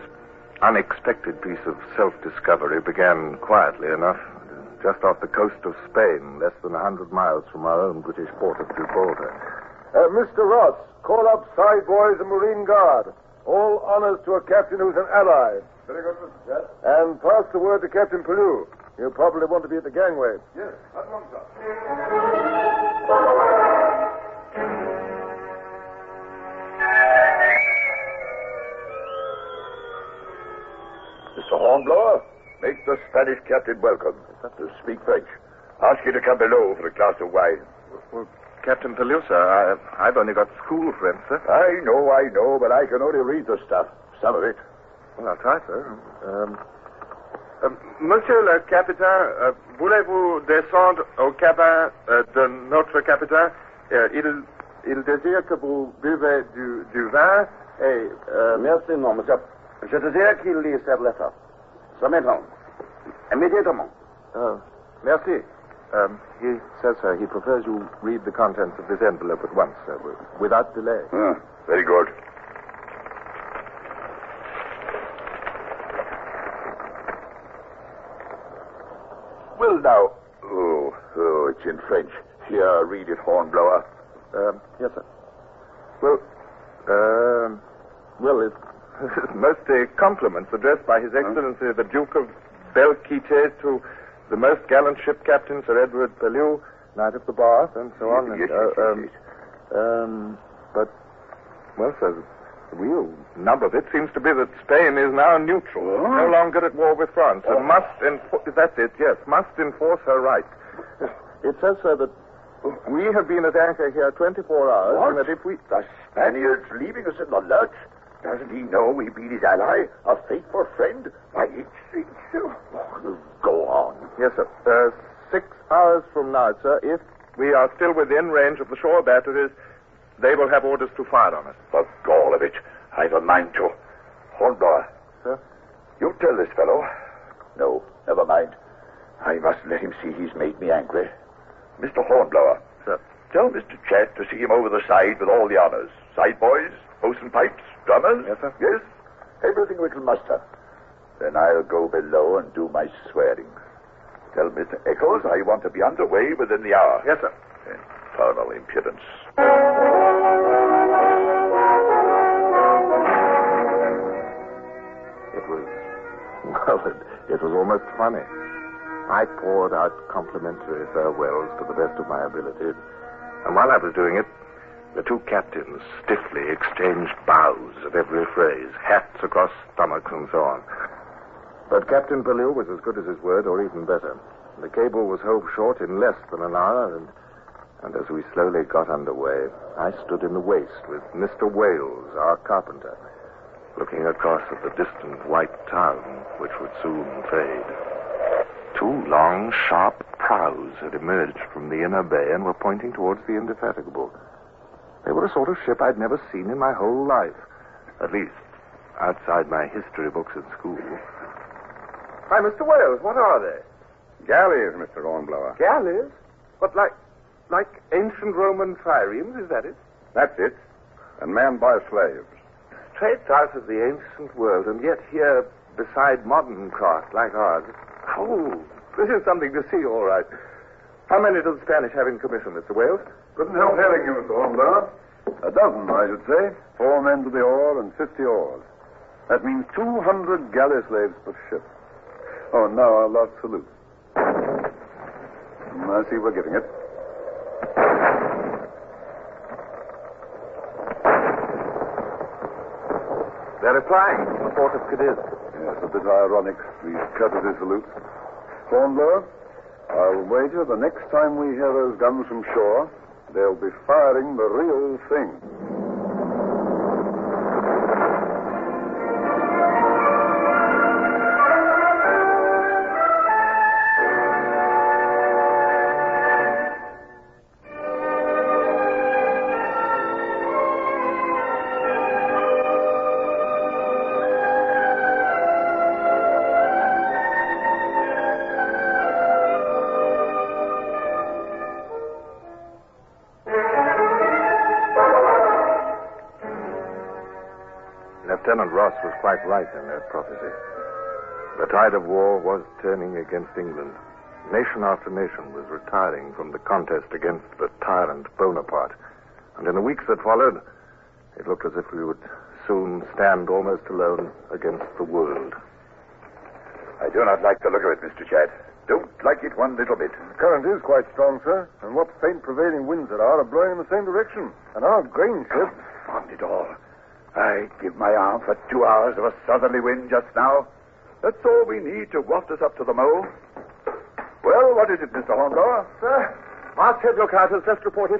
unexpected piece of self-discovery began quietly enough, just off the coast of Spain, less than 100 miles from our own British port of Gibraltar. Mr. Ross, call up side boys and Marine Guard. All honors to a captain who's an ally. Very good, Mr. Chad. And pass the word to Captain Pellew. He'll probably want to be at the gangway. Yes, at once, sir. Mr. Hornblower, make the Spanish captain welcome. To speak French. Ask you to come below for a glass of wine. Well, Captain Pellew, sir, I've only got school friends, sir. I know, but I can only read the stuff. Some of it. Well, I'll try, sir. Monsieur le Capitaine, voulez-vous descendre au cabin de notre capitaine? Il désire que vous buvez du vin et... Merci, non, monsieur. Je désire qu'il lui serve lettre. Ce maintenant. Immediatement. Merci. He says, sir, he prefers you read the contents of this envelope at once, sir, without delay. Very good. Well, now... Oh, it's in French. Here, read it, Hornblower. Yes, sir. Well, it's mostly compliments addressed by His Excellency the Duke of Belquite to the most gallant ship captain, Sir Edward Pellew, Knight of the Bath, and so on. Yes. But, well, sir, the real nub of it seems to be that Spain is now neutral, no longer at war with France, and must enforce her rights. It says, sir, that we have been at anchor here 24 hours, What? and that if we... The Spaniard's leaving us in the lurch? Doesn't he know we've been his ally, a faithful friend? Why, it's... Go on. Yes, sir. 6 hours from now, sir, if we are still within range of the shore batteries, they will have orders to fire on us. The gall of it. I've a mind to. Hornblower. Sir? You tell this fellow. No, never mind. I must let him see he's made me angry. Mr. Hornblower. Sir. Tell Mr. Chat to see him over the side with all the honors. Side boys, bosun pipes, drummers. Yes, sir. Yes. Everything we can muster. Then I'll go below and do my swearing. Tell Mr. Eccles I want to be underway within the hour. Yes, sir. Infernal impudence. Well, it was almost funny. I poured out complimentary farewells to the best of my ability, and while I was doing it, the two captains stiffly exchanged bows at every phrase, hats across stomachs and so on. But Captain Pellew was as good as his word, or even better. The cable was hove short in less than an hour, and as we slowly got underway, I stood in the waist with Mr. Wales, our carpenter, looking across at the distant white town, which would soon fade. Two long, sharp prows had emerged from the inner bay and were pointing towards the Indefatigable. They were a sort of ship I'd never seen in my whole life, at least outside my history books at school. Hi, Mr. Wales, what are they? Galleys, Mr. Hornblower. Galleys? What, like ancient Roman triremes, is that it? That's it. And manned by slaves. Trade south of the ancient world, and yet here beside modern craft like ours. Oh, this is something to see, all right. How many does the Spanish have in commission, Mr. Wales? Couldn't help hearing you, Mr. Hornblower. A dozen, I should say. 4 men to the oar and 50 oars. That means 200 galley slaves per ship. Oh, and now our last salute. I see we're getting it. They're replying from the port of Cadiz. Yes, a bit ironic, these courtesy salutes. Hornblower, I'll wager the next time we hear those guns from shore, they'll be firing the real thing. Lieutenant Ross was quite right in their prophecy. The tide of war was turning against England. Nation after nation was retiring from the contest against the tyrant Bonaparte. And in the weeks that followed, it looked as if we would soon stand almost alone against the world. I do not like the look of it, Mr. Chadd. Don't like it one little bit. The current is quite strong, sir, and what faint prevailing winds there are blowing in the same direction. And our grain ship... Confound it all. I'd give my arm for 2 hours of a southerly wind just now. That's all we need to waft us up to the mole. Well, what is it, Mr. Hornblower? Sir, Masthead lookout has just reported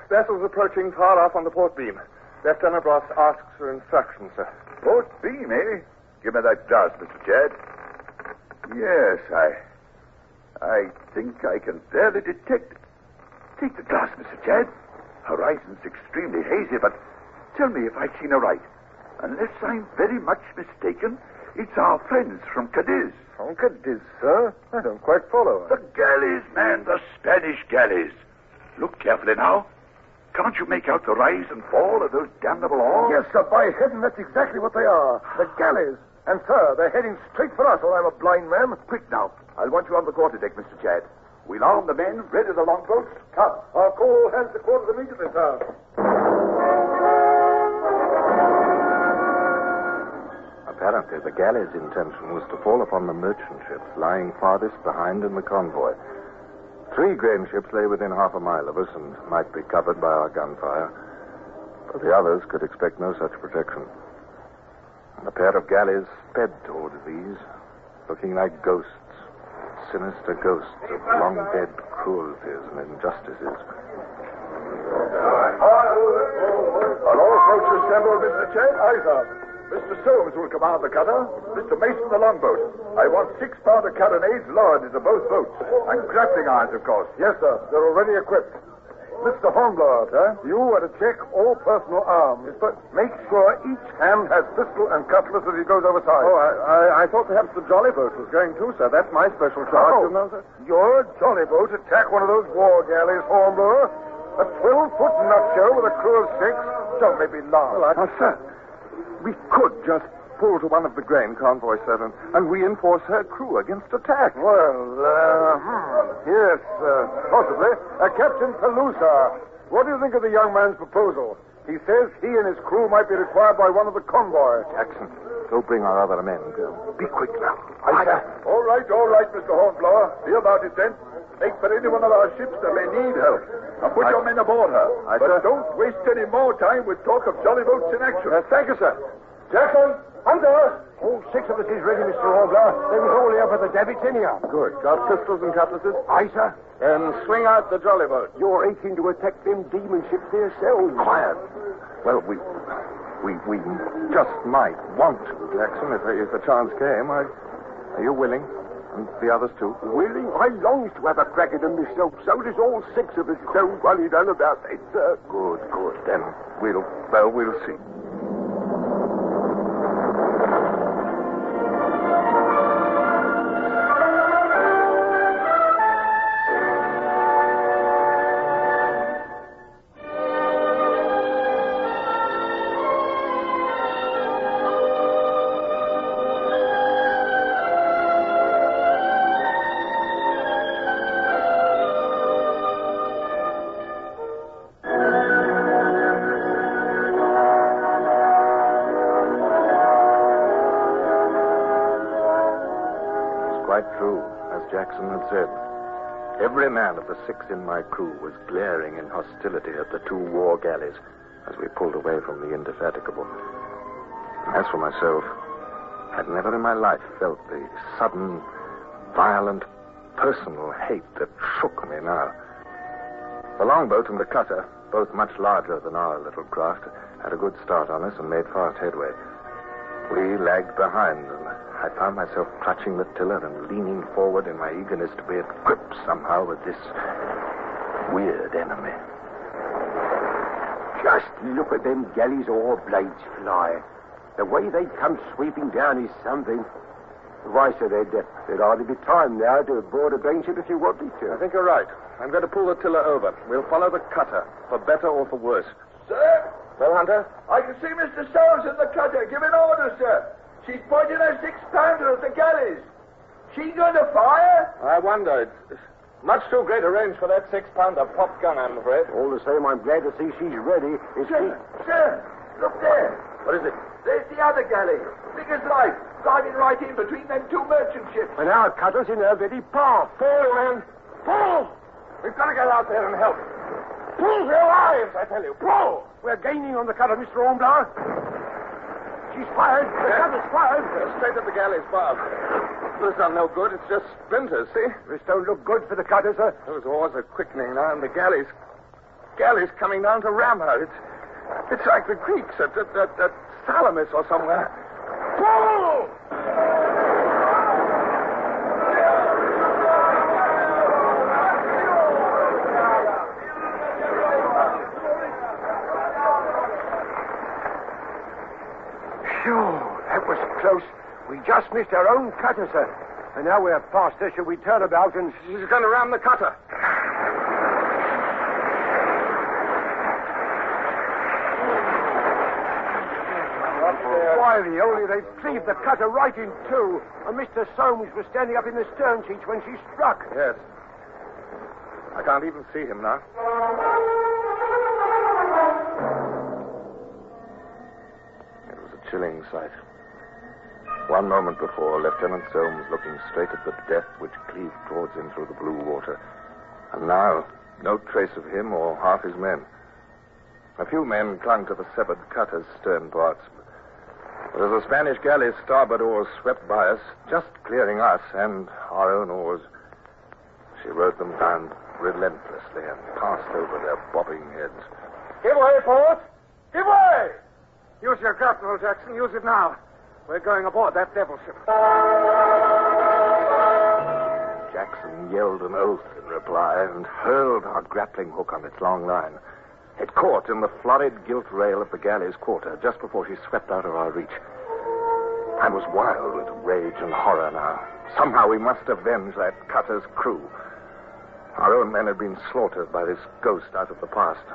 vessels approaching far off on the port beam. Lieutenant Ross asks for instructions, sir. Port beam, eh? Give me that glass, Mr. Chadd. Yes, I think I can barely detect... Take the glass, Mr. Chadd. Horizon's extremely hazy, but tell me if I've seen aright. Unless I'm very much mistaken, it's our friends from Cadiz. From Cadiz, sir? I don't quite follow. The galleys, man, the Spanish galleys. Look carefully now. Can't you make out the rise and fall of those damnable oars? Yes, sir, by heaven, that's exactly what they are. The galleys. And, sir, they're heading straight for us, or I'm a blind man. Quick now. I'll want you on the quarterdeck, Mr. Chadd. We'll arm the men, ready the longboats. Come. I'll call hands to quarters immediately, sir. Apparently, the galley's intention was to fall upon the merchant ships lying farthest behind in the convoy. 3 grain ships lay within half a mile of us and might be covered by our gunfire, but the others could expect no such protection. And a pair of galleys sped towards these, looking like ghosts, sinister ghosts of long-dead cruelties and injustices. Are all boats assembled, Mr. Chadd? Aye, sir. Mr. Soames will command the cutter. Mr. Mason, the longboat. I want 6-pounder carronades lowered into both boats. And grappling irons, of course. Yes, sir. They're already equipped. Mr. Hornblower, sir, you are to check all personal arms, but make sure each hand has pistol and cutlass as he goes overside. Oh, I thought perhaps the jolly boat was going too, sir. That's my special charge, you know, sir. Your jolly boat attack one of those war galleys, Hornblower? A 12-foot nutshell with a crew of 6? Don't make me laugh. Well, sir, we could just pull to one of the grain convoy, sir, and reinforce her crew against attack. Yes, possibly. Captain Pelusa, what do you think of the young man's proposal? He says he and his crew might be required by one of the convoys. Jackson, Go bring our other men. Go. Be quick now. All right, Mr. Hornblower. See about it then. Make for any one of our ships that may need help. And put your men aboard her. But don't waste any more time with talk of jolly boats in action. Thank you, sir. Jackson, Hunter! All 6 of us is ready, Mr. Hornblower. They was all here for the davits anyhow. Good. Got pistols and cutlasses? Aye, sir. Then swing out the jolly boat. You're aching to attack them demon ships yourselves. Quiet. Well, we just might want to, Jackson, if a chance came. Are you willing? And the others, too? Willing? I longs to have a crack at them myself. So does all 6 of us. Don't worry none about that, sir. Good. Then we'll see. Quite true, as Jackson had said. Every man of the 6 in my crew was glaring in hostility at the 2 war galleys as we pulled away from the Indefatigable. As for myself, I'd never in my life felt the sudden, violent, personal hate that shook me now. The longboat and the cutter, both much larger than our little craft, had a good start on us and made fast headway. We lagged behind, and I found myself clutching the tiller and leaning forward in my eagerness to be at grips somehow with this weird enemy. Just look at them galleys oar blades fly. The way they come sweeping down is something. Why, sir, there'd hardly be time now to board a grain ship if you wanted to. I think you're right. I'm going to pull the tiller over. We'll follow the cutter, for better or for worse. Sir? Well, Hunter? I can see Mr. Soames in the cutter. Give an order, sir. She's pointing her 6-pounder at the galleys. She going to fire? I wonder. It's much too great a range for that 6-pounder pop gun, I'm afraid. All the same, I'm glad to see she's ready. Sir, look there. What is it? There's the other galley. Big as life. Diving right in between them 2 merchant ships. And our cutter's in her very path. Pull, man. Pull! We've got to get out there and help. Pull for your lives, I tell you. Pull! We're gaining on the cutter, Mr. Hornblower. She's fired. The cutter's fired. Straight at the galley's bow. But it's done no good. It's just splinters, see? This don't look good for the cutter, sir. Those oars are quickening now, and the galley's coming down to ram her. It's like the Greeks at Salamis or somewhere. Pull! That was close. We just missed our own cutter, sir. And now we're past her. Should we turn about and... She's going to ram the cutter. Why, the only they cleaved the cutter right in 2. And Mr. Soames was standing up in the stern sheets when she struck. Yes. I can't even see him now. It was a chilling sight. One moment before, Lieutenant Soames looking straight at the death which cleaved towards him through the blue water. And now, no trace of him or half his men. A few men clung to the severed cutter's stern parts. But as the Spanish galley's starboard oars swept by us, just clearing us and our own oars, she rode them down relentlessly and passed over their bobbing heads. Give way, Port! Give way! Use your grapnel, Jackson. Use it now. We're going aboard that devil ship. Jackson yelled an oath in reply and hurled our grappling hook on its long line. It caught in the florid gilt rail of the galley's quarter just before she swept out of our reach. I was wild with rage and horror now. Somehow we must avenge that cutter's crew. Our own men had been slaughtered by this ghost out of the past.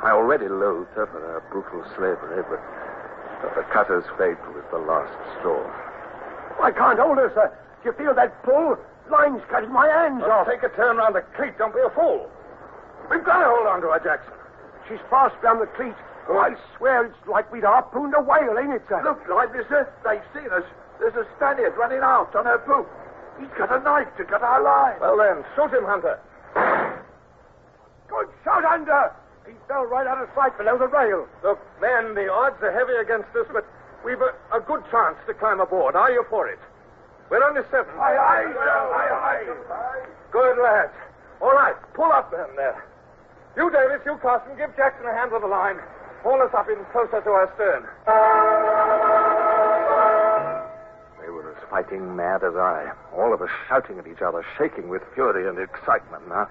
I already loathed her for her brutal slavery, but the cutter's fate was the last straw. I can't hold her, sir. Do you feel that pull? Line's cutting my hands off. Take a turn round the cleat. Don't be a fool. We've got to hold on to her, Jackson. She's fast round the cleat. I swear it's like we'd harpooned a whale, ain't it, sir? Look, lively, sir. They've seen us. There's a Spaniard running out on her poop. He's got a knife to cut our line. Well, then, shoot him, Hunter. Good shot, Hunter. He fell right out of sight below the rail. Look, men, the odds are heavy against us, but we've a good chance to climb aboard. Are you for it? We're only 7. Aye, aye, sir. Aye, aye. Good, lads. All right, pull up then there. You, Davis, you, Carson, give Jackson a hand with the line. Haul us up in closer to our stern. They were as fighting mad as I, all of us shouting at each other, shaking with fury and excitement. Now,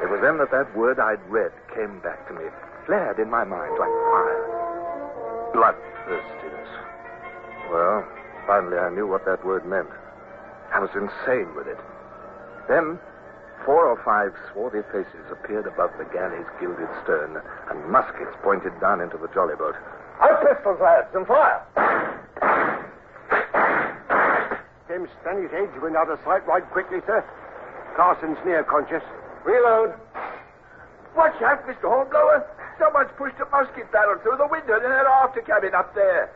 it was then that word I'd read came back to me, flared in my mind like fire. Bloodthirstiness. Well, finally I knew what that word meant. I was insane with it. Then 4 or 5 swarthy faces appeared above the galley's gilded stern, and muskets pointed down into the jolly boat. Our pistols, lads, and fire! Them Spanish heads went out of sight right quickly, sir. Carson's near conscious. Reload. Watch out, Mr. Hornblower. Someone's pushed a musket barrel through the window in that after cabin up there.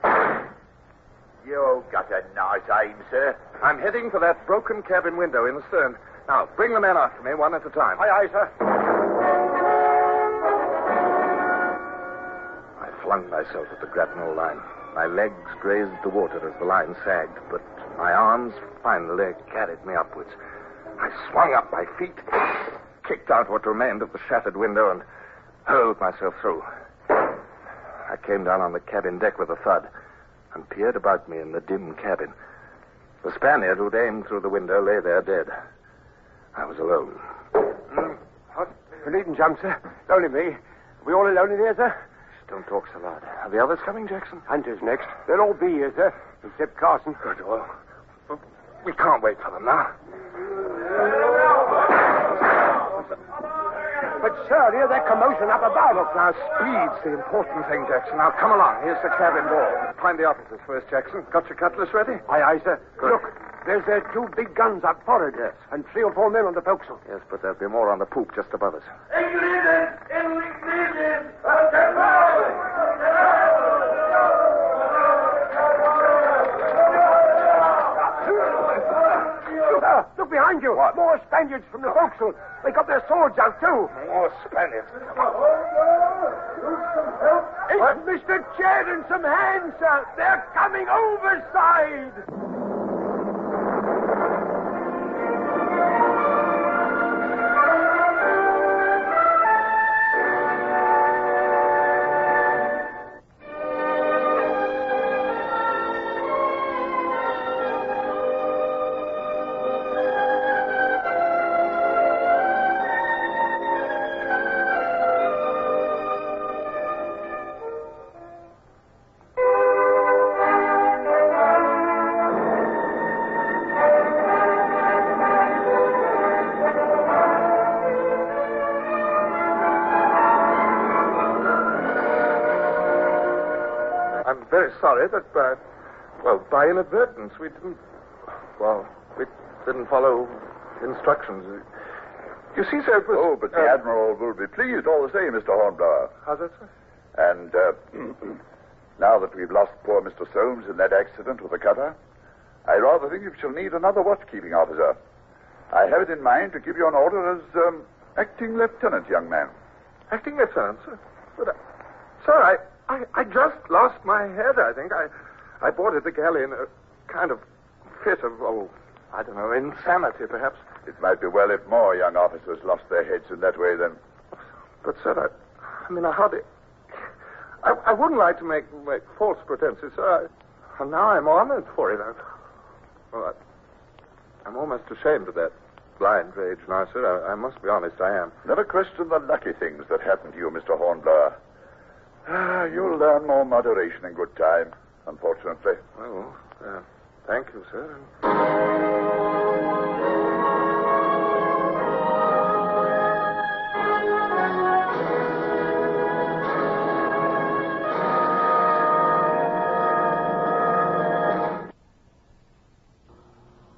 You got a nice aim, sir. I'm heading for that broken cabin window in the stern. Now, bring the men after me, one at a time. Aye, aye, sir. I flung myself at the grapnel line. My legs grazed the water as the line sagged, but my arms finally carried me upwards. I swung up my feet, kicked out what remained of the shattered window, and hurled myself through. I came down on the cabin deck with a thud and peered about me in the dim cabin. The Spaniard who'd aimed through the window lay there dead. I was alone. You needn't jump, sir. Only me. We all alone in here, sir? Don't talk so loud. Are the others coming, Jackson? Hunter's next. They'll all be here, sir, except Carson. Good. Well, we can't wait for them now. But, sir, hear that commotion up above. Look, now, speed's the important thing, Jackson. Now, come along. Here's the cabin door. Find the officers first, Jackson. Got your cutlass ready? Aye, aye, sir. Good. Look, there's 2 big guns up forward, yes, and 3 or 4 men on the forecastle. Yes, but there'll be more on the poop just above us. Look behind you. What? More Spaniards from the forecastle. They got their swords out, too. More Spaniards. It's Mr. Chad and some hands, sir. They're coming overside. I'm very sorry that by inadvertence we didn't follow instructions. You see, sir, it was... Oh, but the Admiral will be pleased all the same, Mr. Hornblower. How's that, sir? And now that we've lost poor Mr. Soames in that accident with the cutter, I rather think you shall need another watchkeeping officer. I have it in mind to give you an order as acting lieutenant, young man. Acting lieutenant, sir? But, sir, I just lost my head, I think. I boarded the galley in a kind of fit of, I don't know, insanity, perhaps. It might be well if more young officers lost their heads in that way, then. But, sir, I hardly... I wouldn't like to make false pretenses, sir. Now I'm honored for it. I'm almost ashamed of that blind rage now, sir. I must be honest, I am. Never question the lucky things that happen to you, Mr. Hornblower. You'll learn more moderation in good time, unfortunately. Well, thank you, sir.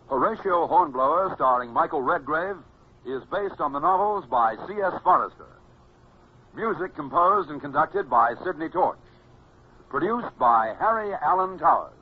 Horatio Hornblower, starring Michael Redgrave, is based on the novels by C.S. Forrester. Music composed and conducted by Sidney Torch. Produced by Harry Allen Towers.